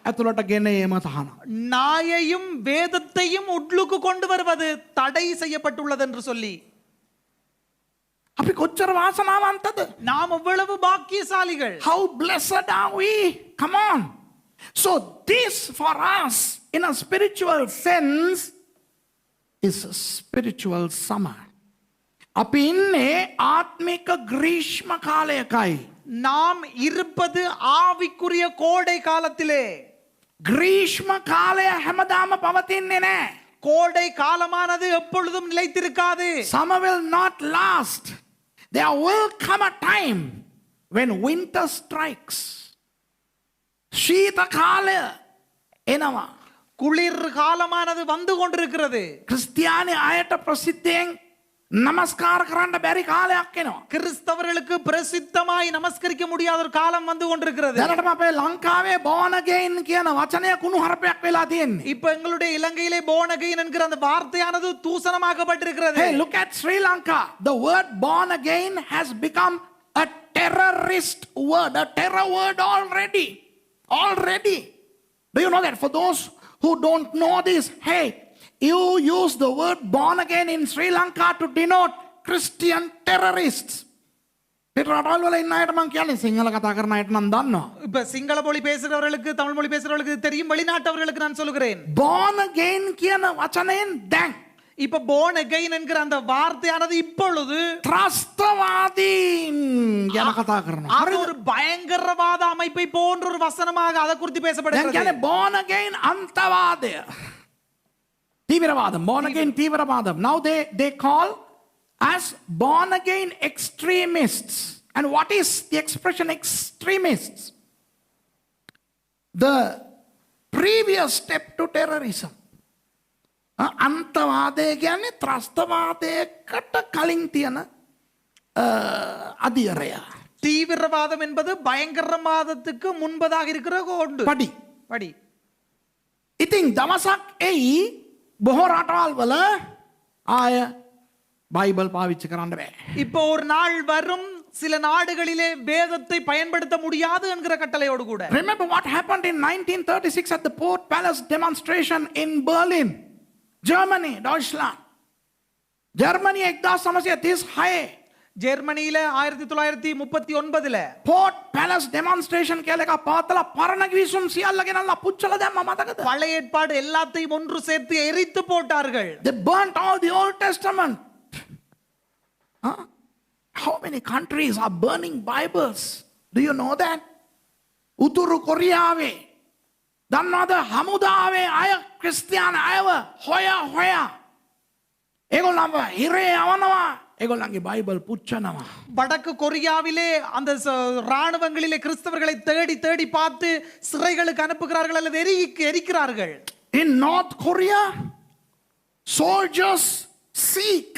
ඇතුළට ගෙන ඒම තහනම්. நாயையும் வேதத்தையும் உள்ளுக்கு கொண்டு வருவது தடை செய்யப்பட்டுள்ளது என்று சொல்லி. අපි කොච්චර වාසනාවන්තද? நாம் எவ்வளவு பாக்கியசாலிகள். How blessed are we? Come on. So this for us in a spiritual sense is a spiritual summer. අපි ඉන්නේ ආත්මික ග්‍රීෂ්ම කාලයකයි. நாம் இருப்பது ஆவிக்குரிய கோடை காலத்திலே. ග්‍රීෂ්ම කාලය හැමදාම පවතින්නේ නැහැ. கோடை காலமானது எப்பொழுதும் நிலைத்திருக்காது. Summer will not last. There will come a time when winter strikes. ශීත කාලය එනවා. குளிர் காலமானது வந்து கொண்டிருக்கிறது. ක්‍රිස්තියානි අයට ප්‍රසිද්ධයෙන් නමස්කාර කරන්න බැරි කාලයක් එනවා. கிறிஸ்தவர்களுக்கு பிரசித்தமாய் நமஸ்கரிக்க முடியாத ஒரு காலம் வந்து கொண்டிருக்கிறது. දැනටම අපේ ලංකාවේ born again කියන වචනය කුණු හරපයක් වෙලා තියෙන්නේ. இப்ப எங்களுடைய இலங்கையிலே born again என்கிற அந்த வார்த்தையானது தூசணமாக்கப்பட்டிருக்கிறது. Hey, look at Sri Lanka. The word born again has become a terrorist word, a terror word already. Already. Do you know that? For those who don't know this, hey, you use the word born again in Sri Lanka to denote Christian terrorists. පිට රටවල් වල ඉන්න අයට මං කියන්නේ සිංහල කතා කරන අයට නම් දන්නවා. இப்ப சிங்கள மொழி பேசுறவர்களுக்கு தமிழ் மொழி பேசுறவர்களுக்கு தெரியும், வெளிநாட்டவர்களுக்கு நான் சொல்லுகிறேன். born again කියන වචනයෙන් දැන් இப்ப born again என்கிற அந்த வார்த்தையானது இப்பொழுது ත්‍රස්තවාදීන් ගැන කතා කරනවා. அது ஒரு பயங்கரவாத அமைப்பை போன்ற ஒரு வசனமாக அதை குறித்து දැන් பேசப்படுகிறது. කියන්නේ born again අන්තවාදය. තීව්‍රවාදம், born again තීව්‍රවාදம். Now they call as born again extremists. And what is the expression extremists? The previous step to terrorism. අන්තවාදය කියන්නේ ත්‍රස්තවාදයකට කලින් තියෙන අධියරය. தீவிரவாதம் என்பது பயங்கரவாதத்துக்கு முன்பதாக இருக்கிற ஒன்று. පඩි. படி. ඉතින් දවසක් එයි බොහෝ රටවල් වල ආය බයිබල් පාවිච්චි කරන්න බෑ. இப்போ ஒரு நாள் வரும் சில நாடுகளிலே வேதத்தை பயன்படுத்த முடியாது என்கிற கட்டளையோடு கூட. Remember what happened in 1936 at the Port Palace demonstration in Berlin, Germany, Deutschland. Germany 1936 ஜெர்மனியில 1939ல Port Palace demonstration කියලා එකක් පවත්වලා පරණ ගිවිසුම් සියල්ල ගෙනල්ලා පුච්චලා දැම්මා මතකද? பழைய ஏற்பாடு எல்லாத்தையும் ஒன்று சேர்த்து எரித்து போட்டார்கள். They burnt all the Old Testament. Huh? How many countries are burning Bibles? Do you know that? උතුරු කොරියාවේ දන්නවද හමුදාවේ අය ක්‍රිස්තියානි අයව හොයා ඒගොල්ලන්ව හිරේ යවනවා, ඒගොල්ලන්ගේ බයිබල් පුච්චනවා. வடக்கு கொரியாவிலே அந்த ராணுவங்களிலே கிறிஸ்தவர்களை தேடி தேடி பார்த்து சிறைகளுக்கு அனுப்புகிறார்கள் அல்லது எரிக்கிறார்கள். In North Korea, soldiers seek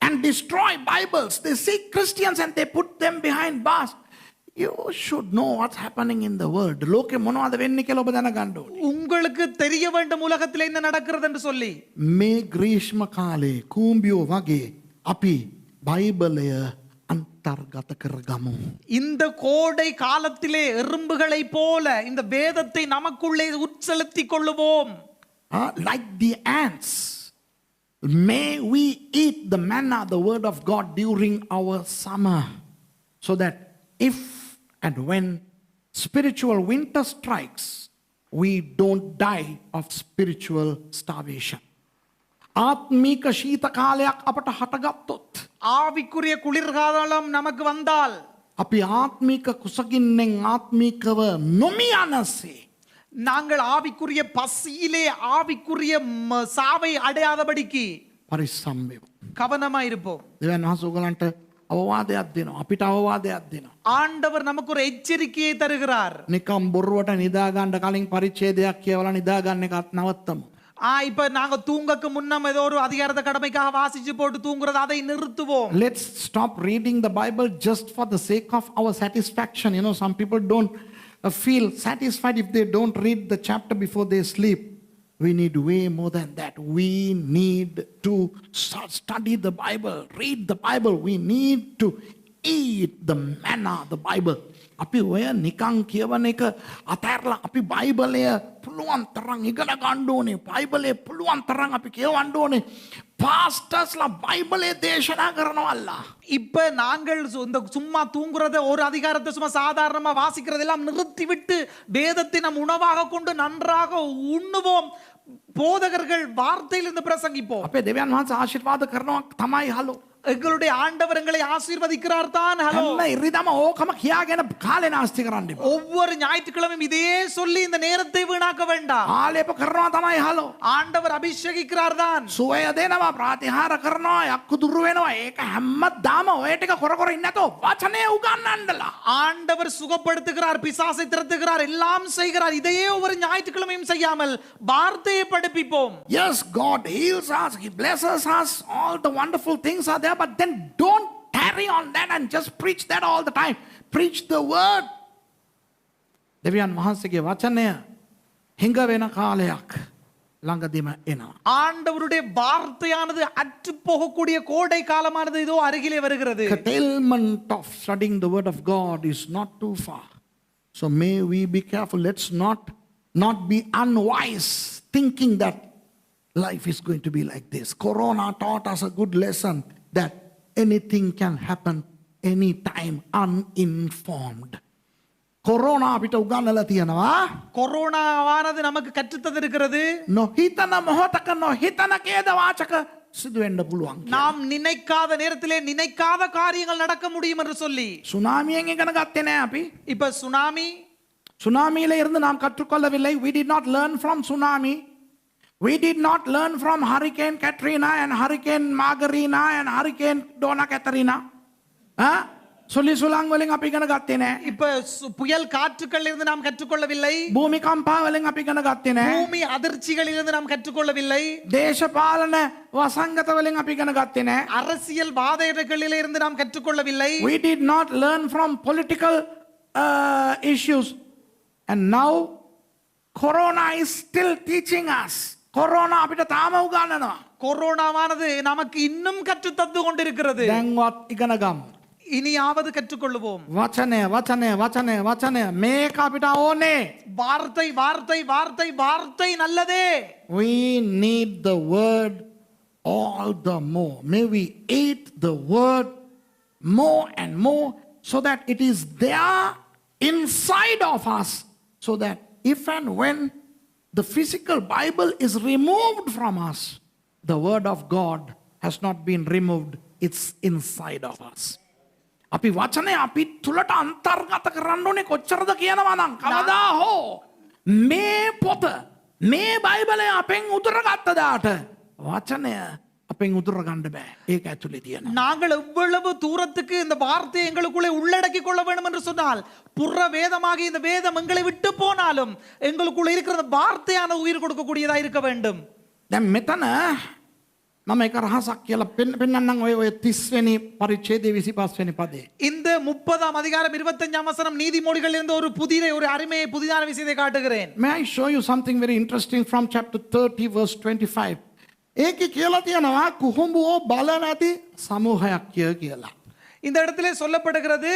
and destroy Bibles. They seek Christians and they put them behind bars. You should know what's happening in the world. ලෝකෙ මොනවද වෙන්නේ කියලා ඔබ දැනගන්න ඕනේ. உங்களுக்கு தெரிய வேண்டும் உலகத்தில் என்ன நடக்கிறது என்று சொல்லி. මේ ග්‍රීෂ්ම කාලේ කූඹියෝ වගේ අපි බයිබලය අන්තර්ගත කරගමු. இந்த கோடை காலத்திலே எறும்புகளை போல இந்த வேதத்தை நமக்குள்ளே உட்செலுத்திக் கொள்ளுவோம். Like the ants. May we eat the manna, the word of God, during our summer, so that if and when spiritual winter strikes, we don't die of spiritual starvation. ආත්මික ශීත කාලයක් අපට හටගත්තොත්, ஆவிக்குரிய குளிர்காலம் நமக்கு வந்தால் අපි ආත්මික කුසගින්නෙන් ආත්මිකව නොමියනසේ நாங்கள் ஆவிக்குரிய பசியிலே ஆவிக்குரிய சாவை அடையாதபடிக்கு පරිස්සම් වෙමු. கவனமாய் இருப்போம். දෙවියන් වහන්සේ ඔයගලන්ට අවවාදයක් දෙනවා. අපිට අවවාදයක් දෙනවා. ஆண்டவர் நமக்கு ஒரு எச்சரிக்கையை தருகிறார். නිකම් බොරුවට නිදා ගන්න කලින් පරිච්ඡේදයක් කියවලා නිදා ගන්න එකත් නවත්තමු. இப்ப நாங்க தூங்கக்கு முன்னம் ஏதோ ஒரு அதிகாரத்தை கடமைக்காக வாசிச்சு போட்டு தூங்குறது அதை நிறுத்துவோம். Let's stop reading the Bible just for the sake of our satisfaction. You know, some people don't feel satisfied if they don't read the chapter before they sleep. We need way more than that. We need to study the Bible, read the Bible. We need to eat the manna, the Bible. අපි ඔය නිකං කියවන එක අතෑරලා අපි බයිබලය පුළුවන් තරම් ඉගෙන ගන්න ඕනේ. බයිබලය පුළුවන් තරම් අපි කියවන්න ඕනේ. පාස්ටර්ස්ලා බයිබලය දේශනා කරනවල්ලා. இப்ப நாங்கள் இந்த சும்மா தூங்குறத ஒரு அதிகாரத்தை சும்மா சாதாரணமா வாசிக்கிறதெல்லாம் நிறுத்திவிட்டு வேதத்தை நம் உணவாக கொண்டு நன்றாக உண்ணுவோம். போதகர்கள் வார்த்தையிலிருந்து பிரசங்கிப்போம். අපේ දෙවියන් වහන්සේ ආශිර්වාද කරනවා තමයි හලෝ. எங்களுடைய ஆண்டவர் எங்களை ஆசீர்வதிக்கிறார் தான். ஹலோ. හැම ඉරිදම ඕකම කියාගෙන කාලේ නාස්ති කරන්න එපා. ஒவ்வொரு ஞாயிற்றுக்கிழமையும் இதையே சொல்லி இந்த நேரத்தை வீணாக்க வேண்டாம். ආලේප කරනවා තමයි හලෝ. ஆண்டவர் அபிஷேகிக்கிறார் தான். සුවය දෙනවා ප්‍රාතිහාර කරනවා යක්කු දුරු වෙනවා. ඒක හැමදාම ඔය ටික කර කර ඉන්නේ නැතෝ වචනේ උගන්වන්නලා. ஆண்டவர் சுகப்படுத்துகிறார், பிசாசை திரட்டுகிறார், எல்லாம் செய்கிறார். இதையே ஒவ்வொரு ஞாயிற்றுக்கிழமையும் செய்யாமல் வார்த்தையை படிப்பிப்போம். Yes, God heals us, He blesses us, all the wonderful things are there, but then don't tarry on that and just preach that all the time. Preach the word. දෙවියන් වහන්සේගේ වචනය හිඟ වෙන කාලයක් ළඟදිම එනවා. ஆண்டவருடைய வார்த்தையானது அற்று போகக்கூடிய கோடை காலமானது இதோ அருகிலே வருகிறது. Curtailment of studying the word of God is not too far. So may we be careful. Let's not be unwise thinking that life is going to be like this. Corona taught us a good lesson that anything can happen anytime uninformed. Corona අපිට උගන්වලා තියෙනවා. கொரோனாவானது நமக்கு கற்றுத் தந்திருக்கிறது. නොහිතන මොහොතක නොහිතන ඛේද වාචක සිදු වෙන්න පුළුවන්. நாம் நினைக்காத நேரத்திலே நினைக்காத காரியங்கள் நடக்க முடியும் என்று சொல்லி. සුනාමියෙන් ඉගෙන ගත්තේ නෑ අපි. இப்ப சுனாமி, சுனாமியில இருந்து நாம் கற்றுக்கொள்ளவில்லை. We did not learn from tsunami. We did not learn from Hurricane Katrina and Hurricane Margarina and Hurricane Donna Katarina. சொல்லி சுலாங் வலிங் අපි ඉගෙන ගත්තේ නෑ. இப்ப புயல் காற்றுகளில் இருந்து நாம் கற்றுக்கொள்ளவில்லை. භූමිකම්පා වලින් අපි ඉගෙන ගත්තේ නෑ. பூமி அதிர்ச்சிகளில் இருந்து நாம் கற்றுக்கொள்ளவில்லை. දේශපාලන වසංගත වලින් අපි ඉගෙන ගත්තේ නෑ. அரசியல் வாதைகளில் இருந்து நாம் கற்றுக்கொள்ளவில்லை. We did not learn from political issues. And now Corona is still teaching us. Corona අපිට තාම උගන්වනවා. கொரோனாவானது நமக்கு இன்னும் கற்றுத் தந்து கொண்டிருக்கிறது. දැන්වත් ඉගෙන ගමු. இனியாவது கற்றுக்கொள்வோம். වචනය වචනය වචනය වචනය මේක අපිට ඕනේ. வார்த்தை வார்த்தை வார்த்தை வார்த்தை நல்லதே. We need the word all the more. May we eat the word more and more so that it is there inside of us, so that if and when the physical Bible is removed from us, the word of God has not been removed. It's inside of us. අපි වචනය අපි තුලට අන්තර්ගත කරන්න ඕනේ කොච්චරද කියනවා නම් කවදා හෝ මේ පොත මේ බයිබලය අපෙන් උදුර ගත්ත දාට වචනය අපෙන් උදුර ගන්න බෑ. ඒක ඇතුලේ තියෙනවා. நாங்கள் எவ்வளவு தூரத்துக்கு இந்த வார்த்தையை எங்களுக்குள்ளே உள்ளடக்கி கொள்ள வேண்டும் என்று சொன்னால் புற வேதமாக இந்த வேதம் எங்களை விட்டு போனாலும் எங்களுக்குள்ள இருக்கிற வார்த்தையான உயிர் கொடுக்கக்கூடியதா இருக்க வேண்டும். දැන් මෙතන මම එක රහසක් කියලා පෙන්නන්නම් ඔය 30 වෙනි පරිච්ඡේදයේ 25 වෙනි පදේ. இந்த 30ஆம் அதிகாரம் 25ஆம் வசனம் நீதிமொழிகளில் இருந்து ஒரு அருமையை புதிதான விஷயத்தை காட்டுகிறேன். May I show you something very interesting from chapter 30 verse 25. ඒකේ කියලා තියෙනවා කුහුඹුවෝ බල නැති සමූහයක් කියලා. இந்த இடத்திலே சொல்லப்படுகிறது